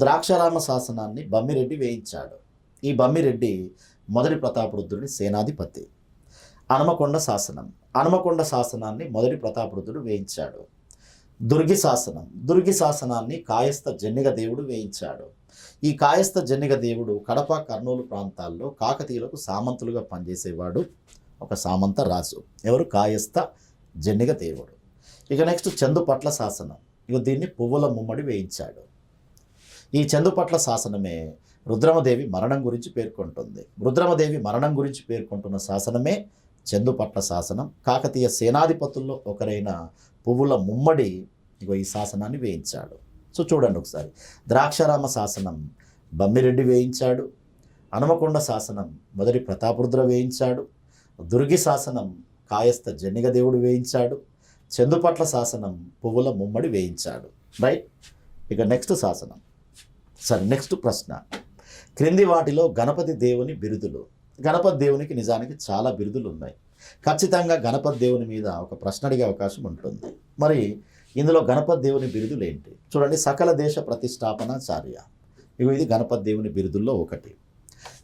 ద్రాక్షారామ శాసనాన్ని బమ్మిరెడ్డి వేయించాడు. ఈ బమ్మిరెడ్డి మొదటి ప్రతాపరుద్రుడి సేనాధిపతి. హనుమకొండ శాసనం. హనుమకొండ శాసనాన్ని మొదటి ప్రతాపరుద్రుడు వేయించాడు. దుర్గి శాసనాన్ని కాయస్థ జన్నిగ దేవుడు వేయించాడు. ఈ కాయస్థ జన్నిగ దేవుడు కడప, కర్నూలు ప్రాంతాల్లో కాకతీయులకు సామంతులుగా పనిచేసేవాడు, ఒక సామంత రాజు. ఎవరు? కాయస్థ జన్నిగ దేవుడు. ఇక నెక్స్ట్ చందుపట్ల శాసనం. ఇక దీన్ని పువ్వుల ముమ్మడి వేయించాడు. ఈ చందుపట్ల శాసనమే రుద్రమదేవి మరణం గురించి పేర్కొంటుంది. రుద్రమదేవి మరణం గురించి పేర్కొంటున్న శాసనమే చందుపట్ల శాసనం. కాకతీయ సేనాధిపతుల్లో ఒకరైన పువ్వుల ముమ్మడి ఈ శాసనాన్ని వేయించాడు. సో చూడండి ఒకసారి. ద్రాక్షారామ శాసనం బమ్మిరెడ్డి వేయించాడు. హనుమకొండ శాసనం మొదటి ప్రతాపరుద్ర వేయించాడు. దుర్గి శాసనం కాయస్థ జన్నిగ దేవుడు వేయించాడు. చందుపట్ల శాసనం పువ్వుల ముమ్మడి వేయించాడు. రైట్. ఇక నెక్స్ట్ శాసనం. నెక్స్ట్ ప్రశ్న. క్రింది వాటిలో గణపతి దేవుని బిరుదులు. గణపతి దేవునికి నిజానికి చాలా బిరుదులు ఉన్నాయి. ఖచ్చితంగా గణపతి దేవుని మీద ఒక ప్రశ్న అడిగే అవకాశం ఉంటుంది. మరి ఇందులో గణపతి దేవుని బిరుదులు ఏంటి? చూడండి. సకల దేశ ప్రతిష్టాపనాచార్య. ఇది గణపతి దేవుని బిరుదుల్లో ఒకటి.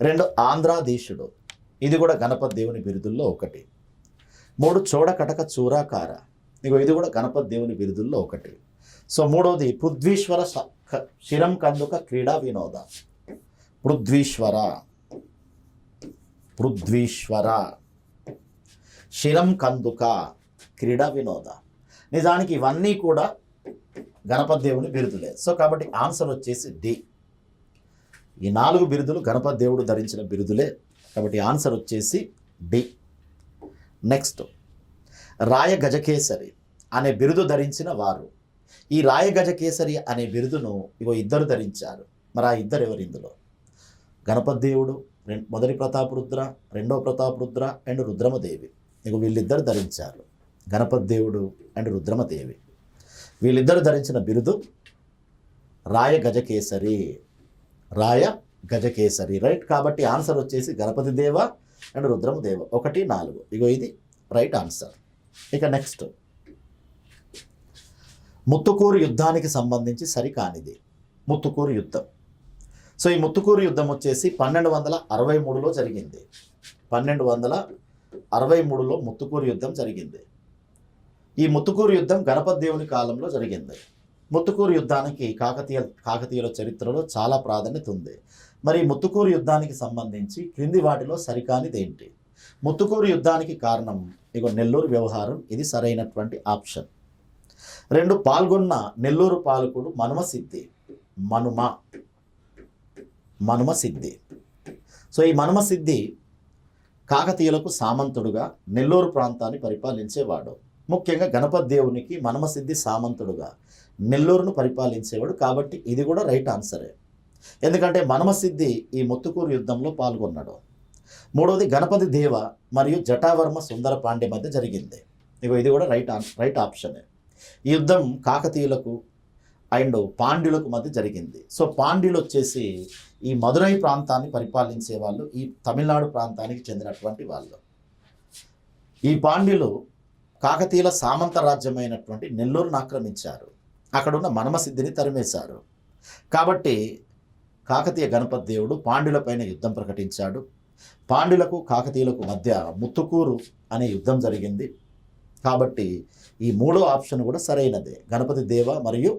2 ఆంధ్రాధీశుడు. ఇది కూడా గణపతి దేవుని బిరుదుల్లో ఒకటి. 3 చోడకటక చూరాకార. ఇది కూడా గణపతి దేవుని బిరుదుల్లో ఒకటి. సో మూడవది పృథ్వీశ్వర శిరం కందుక క్రీడా వినోద. పృథ్వీశ్వర శిరం కందుక క్రీడా వినోద. నిజానికి ఇవన్నీ కూడా గణపతి దేవుని బిరుదులే. సో కాబట్టి ఆన్సర్ వచ్చేసి డి. ఈ 4 బిరుదులు గణపతి దేవుడు ధరించిన బిరుదులే. కాబట్టి ఆన్సర్ వచ్చేసి డి. నెక్స్ట్. రాయ గజకేసరి అనే బిరుదు ధరించిన వారు. ఈ రాయ గజకేసరి అనే బిరుదును ఇద్దరు ధరించారు. మరి ఆ ఇద్దరు ఎవరు ఇందులో? గణపతి దేవుడు, మొదటి ప్రతాపరుద్ర, రెండవ ప్రతాపరుద్ర అండ్ రుద్రమదేవి. వీళ్ళిద్దరు ధరించారు. గణపతి దేవుడు అండ్ రుద్రమదేవి వీళ్ళిద్దరు ధరించిన బిరుదు రాయ గజకేసరి. రైట్. కాబట్టి ఆన్సర్ వచ్చేసి గణపతి దేవ అండ్ రుద్రమదేవ. 1, 4. ఇది రైట్ ఆన్సర్. ఇక నెక్స్ట్. ముత్తుకూరు యుద్ధానికి సంబంధించి సరికానిది. ముత్తుకూరు యుద్ధం. సో ఈ ముత్తుకూరు యుద్ధం వచ్చేసి 1263లో జరిగింది. 1263లో ముత్తుకూరు యుద్ధం జరిగింది. ఈ ముత్తుకూరు యుద్ధం గణపతి దేవుని కాలంలో జరిగింది. ముత్తుకూరు యుద్ధానికి కాకతీయుల చరిత్రలో చాలా ప్రాధాన్యత ఉంది. మరి ముత్తుకూరు యుద్ధానికి సంబంధించి క్రింది వాటిలో సరికానిది ఏంటి? ముత్తుకూరు యుద్ధానికి కారణం నెల్లూరు వ్యవహారం. ఇది సరైనటువంటి ఆప్షన్. 2 పాల్గొన్న నెల్లూరు పాలకుడు మనుమసిద్ధి. సో ఈ మనుమసిద్ధి కాకతీయులకు సామంతుడుగా నెల్లూరు ప్రాంతాన్ని పరిపాలించేవాడు. ముఖ్యంగా గణపతి దేవునికి మనుమసిద్ధి సామంతుడుగా నెల్లూరును పరిపాలించేవాడు. కాబట్టి ఇది కూడా రైట్ ఆన్సరే. ఎందుకంటే మనుమసిద్ధి ఈ ముత్తుకూరు యుద్ధంలో పాల్గొన్నాడు. మూడవది గణపతి దేవ మరియు జటావర్మ సుందర పాండ్య మధ్య జరిగింది. ఇది కూడా రైట్ ఆప్షనే. ఈ యుద్ధం కాకతీయులకు అండ్ పాండ్యులకు మధ్య జరిగింది. సో పాండ్యులు వచ్చేసి ఈ మదురై ప్రాంతాన్ని పరిపాలించే వాళ్ళు, ఈ తమిళనాడు ప్రాంతానికి చెందినటువంటి వాళ్ళు. ఈ పాండ్యులు కాకతీయుల సామంత రాజ్యమైనటువంటి నెల్లూరును ఆక్రమించారు. అక్కడున్న మనుమసిద్ధిని తరిమేశారు. కాబట్టి కాకతీయ గణపతి దేవుడు పాండ్యులపైన యుద్ధం ప్రకటించాడు. పాండ్యులకు కాకతీయులకు మధ్య ముత్తుకూరు అనే యుద్ధం జరిగింది. కాబట్టి ఈ 3వ ఆప్షన్ కూడా సరైనదే. గణపతి దేవ మరియు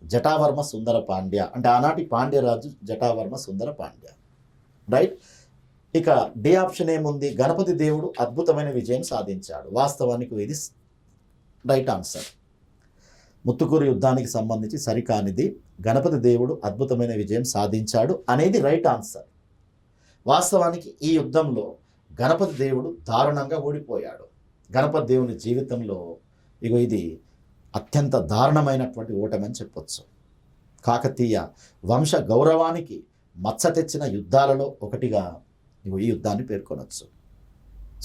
జటావర్మ సుందర పాండ్య. అంటే ఆనాటి పాండ్యరాజు జటావర్మ సుందర పాండ్య. రైట్. ఇక డి ఆప్షన్ ఏముంది? గణపతి దేవుడు అద్భుతమైన విజయం సాధించాడు. వాస్తవానికి ఇది రైట్ ఆన్సర్. ముత్తుకూరు యుద్ధానికి సంబంధించి సరికానిది గణపతి దేవుడు అద్భుతమైన విజయం సాధించాడు అనేది రైట్ ఆన్సర్. వాస్తవానికి ఈ యుద్ధంలో గణపతి దేవుడు దారుణంగా ఓడిపోయాడు. గణపతి దేవుని జీవితంలో ఇది అత్యంత దారుణమైనటువంటి ఓటమని చెప్పొచ్చు. కాకతీయ వంశ గౌరవానికి మచ్చ తెచ్చిన యుద్ధాలలో ఒకటిగా ఈ యుద్ధాన్ని పేర్కొనవచ్చు.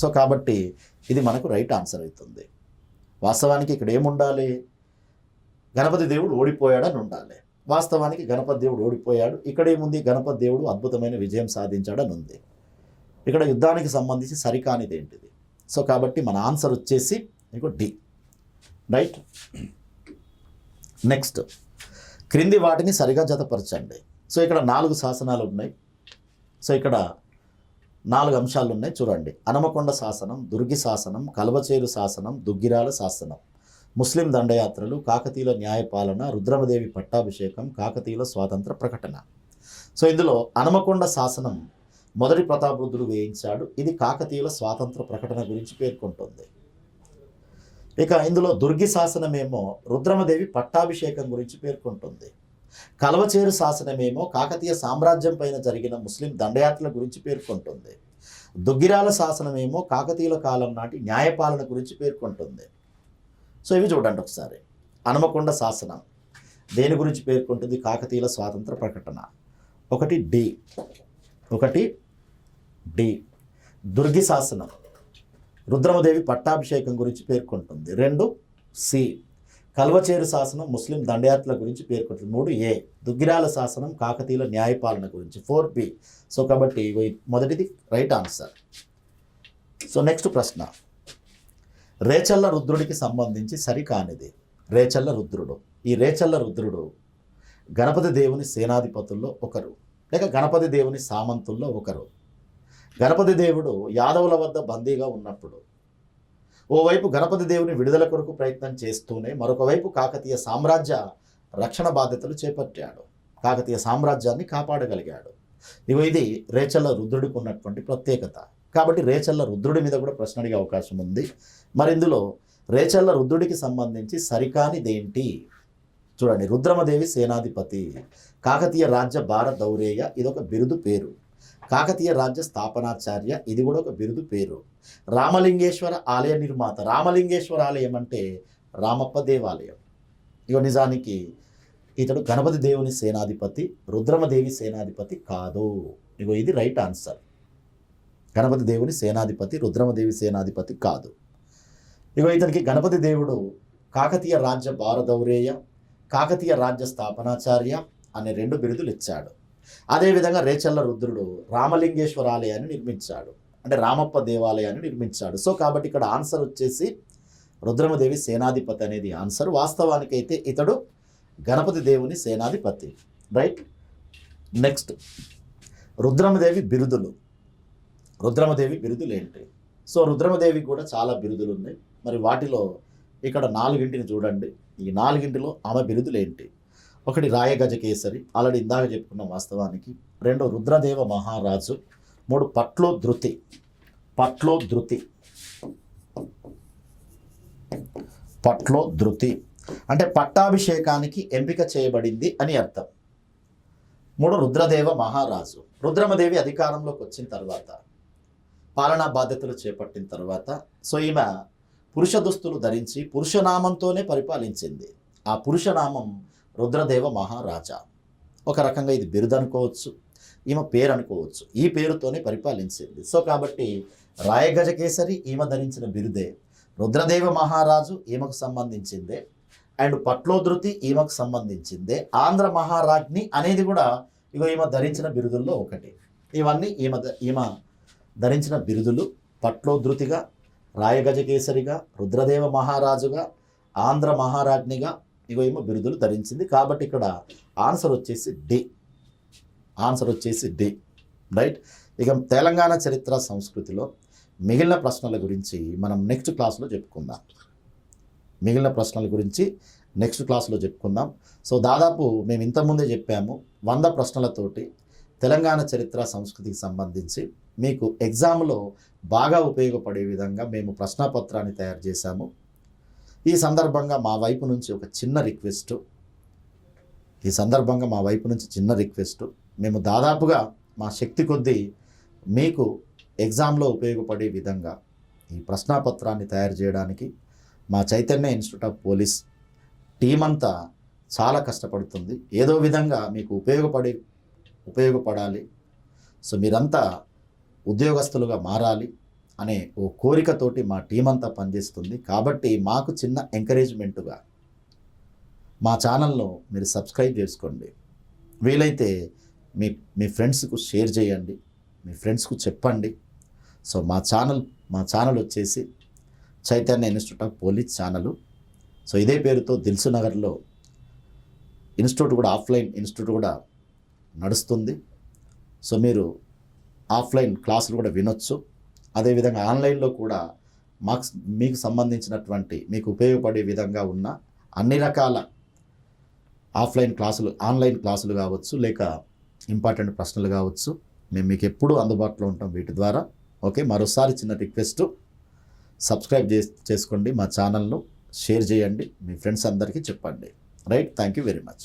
సో కాబట్టి ఇది మనకు రైట్ ఆన్సర్ అవుతుంది. వాస్తవానికి ఇక్కడ ఏముండాలి? గణపతి దేవుడు ఓడిపోయాడని ఉండాలి. వాస్తవానికి గణపతి దేవుడు ఓడిపోయాడు. ఇక్కడ ఏముంది? గణపతి దేవుడు అద్భుతమైన విజయం సాధించాడని ఉంది. ఇక్కడ యుద్ధానికి సంబంధించి సరికానిది ఏంటిది? సో కాబట్టి మన ఆన్సర్ వచ్చేసి డి. రైట్. నెక్స్ట్. క్రింది వాటిని సరిగా జతపరచండి. సో ఇక్కడ 4 శాసనాలు ఉన్నాయి. సో ఇక్కడ 4 అంశాలు ఉన్నాయి చూడండి. హనుమకొండ శాసనం, దుర్గి శాసనం, కల్వచేరు శాసనం, దుగ్గిరాల శాసనం, ముస్లిం దండయాత్రలు, కాకతీయుల న్యాయపాలన, రుద్రమదేవి పట్టాభిషేకం, కాకతీయుల స్వాతంత్ర ప్రకటన. సో ఇందులో హనుమకొండ శాసనం మొదటి ప్రతాపరుద్రుడు వేయించాడు. ఇది కాకతీయుల స్వాతంత్ర ప్రకటన గురించి పేర్కొంటుంది. ఇక ఇందులో దుర్గి శాసనమేమో రుద్రమదేవి పట్టాభిషేకం గురించి పేర్కొంటుంది. కల్వచేరు శాసనమేమో కాకతీయ సామ్రాజ్యం పైన జరిగిన ముస్లిం దండయాత్రల గురించి పేర్కొంటుంది. దుగ్గిరాల శాసనమేమో కాకతీయుల కాలం నాటి న్యాయపాలన గురించి పేర్కొంటుంది. సో ఇవి చూడండి ఒకసారి. హనుమకొండ శాసనం దేని గురించి పేర్కొంటుంది? కాకతీయుల స్వాతంత్ర ప్రకటన. ఒకటి డి. దుర్గి శాసనం రుద్రమదేవి పట్టాభిషేకం గురించి పేర్కొంటుంది. 2 సి. కల్వచేరు శాసనం ముస్లిం దండయాత్రల గురించి పేర్కొంటుంది. 3 ఏ. దుగ్గిరాల శాసనం కాకతీయుల న్యాయపాలన గురించి. 4 బి. సో కాబట్టి మొదటిది రైట్ ఆన్సర్. సో నెక్స్ట్ ప్రశ్న, రేచల్ల రుద్రుడికి సంబంధించి సరికానిది. రేచల్ల రుద్రుడు, ఈ రేచల్ల రుద్రుడు గణపతి దేవుని సేనాధిపతుల్లో ఒకరు, లేక గణపతి దేవుని సామంతుల్లో ఒకరు. గణపతి దేవుడు యాదవుల వద్ద బందీగా ఉన్నప్పుడు ఓవైపు గణపతి దేవుని విడుదల కొరకు ప్రయత్నం చేస్తూనే మరొక వైపు కాకతీయ సామ్రాజ్య రక్షణ బాధ్యతలు చేపట్టాడు. కాకతీయ సామ్రాజ్యాన్ని కాపాడగలిగాడు. ఇది రేచల్ల రుద్రుడికి ఉన్నటువంటి ప్రత్యేకత. కాబట్టి రేచల్ల రుద్రుడి మీద కూడా ప్రశ్న అడిగే అవకాశం ఉంది. మరి ఇందులో రేచల్ల రుద్రుడికి సంబంధించి సరికానిదేంటి? చూడండి, రుద్రమదేవి సేనాధిపతి, కాకతీయ రాజ్య భార దౌరేయ ఇదొక బిరుదు పేరు. కాకతీయ రాజ్య స్థాపనాచార్య ఇది కూడా ఒక బిరుదు పేరు. రామలింగేశ్వర ఆలయ నిర్మాత, రామలింగేశ్వర ఆలయం అంటే రామప్ప దేవాలయం. నిజానికి ఇతడు గణపతి దేవుని సేనాధిపతి, రుద్రమదేవి సేనాధిపతి కాదు. ఇది రైట్ ఆన్సర్. గణపతి దేవుని సేనాధిపతి, రుద్రమదేవి సేనాధిపతి కాదు. ఇతనికి గణపతి దేవుడు కాకతీయ రాజ్య భారదౌరేయ, కాకతీయ రాజ్య స్థాపనాచార్య అనే 2 బిరుదులు ఇచ్చాడు. అదేవిధంగా రేచల్ల రుద్రుడు రామలింగేశ్వర ఆలయాన్ని నిర్మించాడు, అంటే రామప్ప దేవాలయాన్ని నిర్మించాడు. సో కాబట్టి ఇక్కడ ఆన్సర్ వచ్చేసి రుద్రమదేవి సేనాధిపతి అనేది ఆన్సర్. వాస్తవానికైతే ఇతడు గణపతి దేవుని సేనాధిపతి. రైట్. నెక్స్ట్, రుద్రమదేవి బిరుదులు. రుద్రమదేవి బిరుదులు ఏంటి? సో రుద్రమదేవి కూడా చాలా బిరుదులు ఉన్నాయి. మరి వాటిలో ఇక్కడ 4 చూడండి. ఈ 4 ఆమె బిరుదులు ఏంటి? 1 రాయగజకేసరి, ఆల్రెడీ ఇందాక చెప్పుకున్నాం వాస్తవానికి. 2 రుద్రదేవ మహారాజు. 3 పట్లోధృతి. పట్లోధృతి అంటే పట్టాభిషేకానికి ఎంపిక చేయబడింది అని అర్థం. 3 రుద్రదేవ మహారాజు. రుద్రమదేవి అధికారంలోకి వచ్చిన తర్వాత, పాలనా బాధ్యతలు చేపట్టిన తర్వాత, సో ఈమె పురుష దుస్తులు ధరించి పురుషనామంతోనే పరిపాలించింది. ఆ పురుషనామం రుద్రదేవ మహారాజా. ఒక రకంగా ఇది బిరుదు అనుకోవచ్చు, ఈమె పేరు అనుకోవచ్చు. ఈ పేరుతోనే పరిపాలించింది. సో కాబట్టి రాయగజకేసరి ఈమె ధరించిన బిరుదే, రుద్రదేవ మహారాజు ఈమెకు సంబంధించిందే, అండ్ పట్లోధృతి ఈమెకు సంబంధించిందే, ఆంధ్ర మహారాజ్ని అనేది కూడా ఈమె ధరించిన బిరుదుల్లో ఒకటి. ఇవన్నీ ఈమె ధరించిన బిరుదులు. పట్లోధృతిగా, రాయగజకేసరిగా, రుద్రదేవ మహారాజుగా, ఆంధ్ర మహారాజ్నిగా ఈమె బిరుదులు ధరించింది. కాబట్టి ఇక్కడ ఆన్సర్ వచ్చేసి డి. రైట్. ఇక తెలంగాణ చరిత్ర సంస్కృతిలో మిగిలిన ప్రశ్నల గురించి మనం నెక్స్ట్ క్లాస్లో చెప్పుకుందాం. సో దాదాపు మేము ఇంతకుముందే చెప్పాము, 100 ప్రశ్నలతోటి తెలంగాణ చరిత్ర సంస్కృతికి సంబంధించి మీకు ఎగ్జామ్లో బాగా ఉపయోగపడే విధంగా మేము ప్రశ్నాపత్రాన్ని తయారు చేశాము. ఈ సందర్భంగా మా వైపు నుంచి ఒక చిన్న రిక్వెస్ట్, మేము దాదాపుగా మా శక్తి కొద్దీ మీకు ఎగ్జామ్లో ఉపయోగపడే విధంగా ఈ ప్రశ్నాపత్రాన్ని తయారు చేయడానికి మా Chaitanya institute of police team అంతా చాలా కష్టపడుతుంది. ఏదో విధంగా మీకు ఉపయోగపడాలి, సో మీరంతా ఉద్యోగస్తులుగా మారాలి అనే ఓ కోరికతోటి మా టీం అంతా పనిచేస్తుంది. కాబట్టి మాకు చిన్న ఎంకరేజ్మెంటుగా మా ఛానల్ను మీరు సబ్స్క్రైబ్ చేసుకోండి. వీలైతే మీ ఫ్రెండ్స్కు షేర్ చేయండి, మీ ఫ్రెండ్స్కు చెప్పండి. సో మా ఛానల్ వచ్చేసి Chaitanya institute of police channel. So ఇదే పేరుతో దిల్సునగర్లో ఆఫ్లైన్ ఇన్స్టిట్యూట్ కూడా నడుస్తుంది. సో మీరు ఆఫ్లైన్ క్లాసులు కూడా వినొచ్చు. అదేవిధంగా ఆన్లైన్లో కూడా మీకు సంబంధించినటువంటి మీకు ఉపయోగపడే విధంగా ఉన్న అన్ని రకాల ఆఫ్లైన్ క్లాసులు, ఆన్లైన్ క్లాసులు కావచ్చు, లేక ఇంపార్టెంట్ ప్రశ్నలు కావచ్చు, మేము మీకు ఎప్పుడూ అందుబాటులో ఉంటాం వీటి ద్వారా. ఓకే, మరోసారి చిన్న రిక్వెస్ట్, సబ్స్క్రైబ్ చేసుకోండి మా ఛానల్ను, షేర్ చేయండి, మీ ఫ్రెండ్స్ అందరికీ చెప్పండి. Right, thank you very much.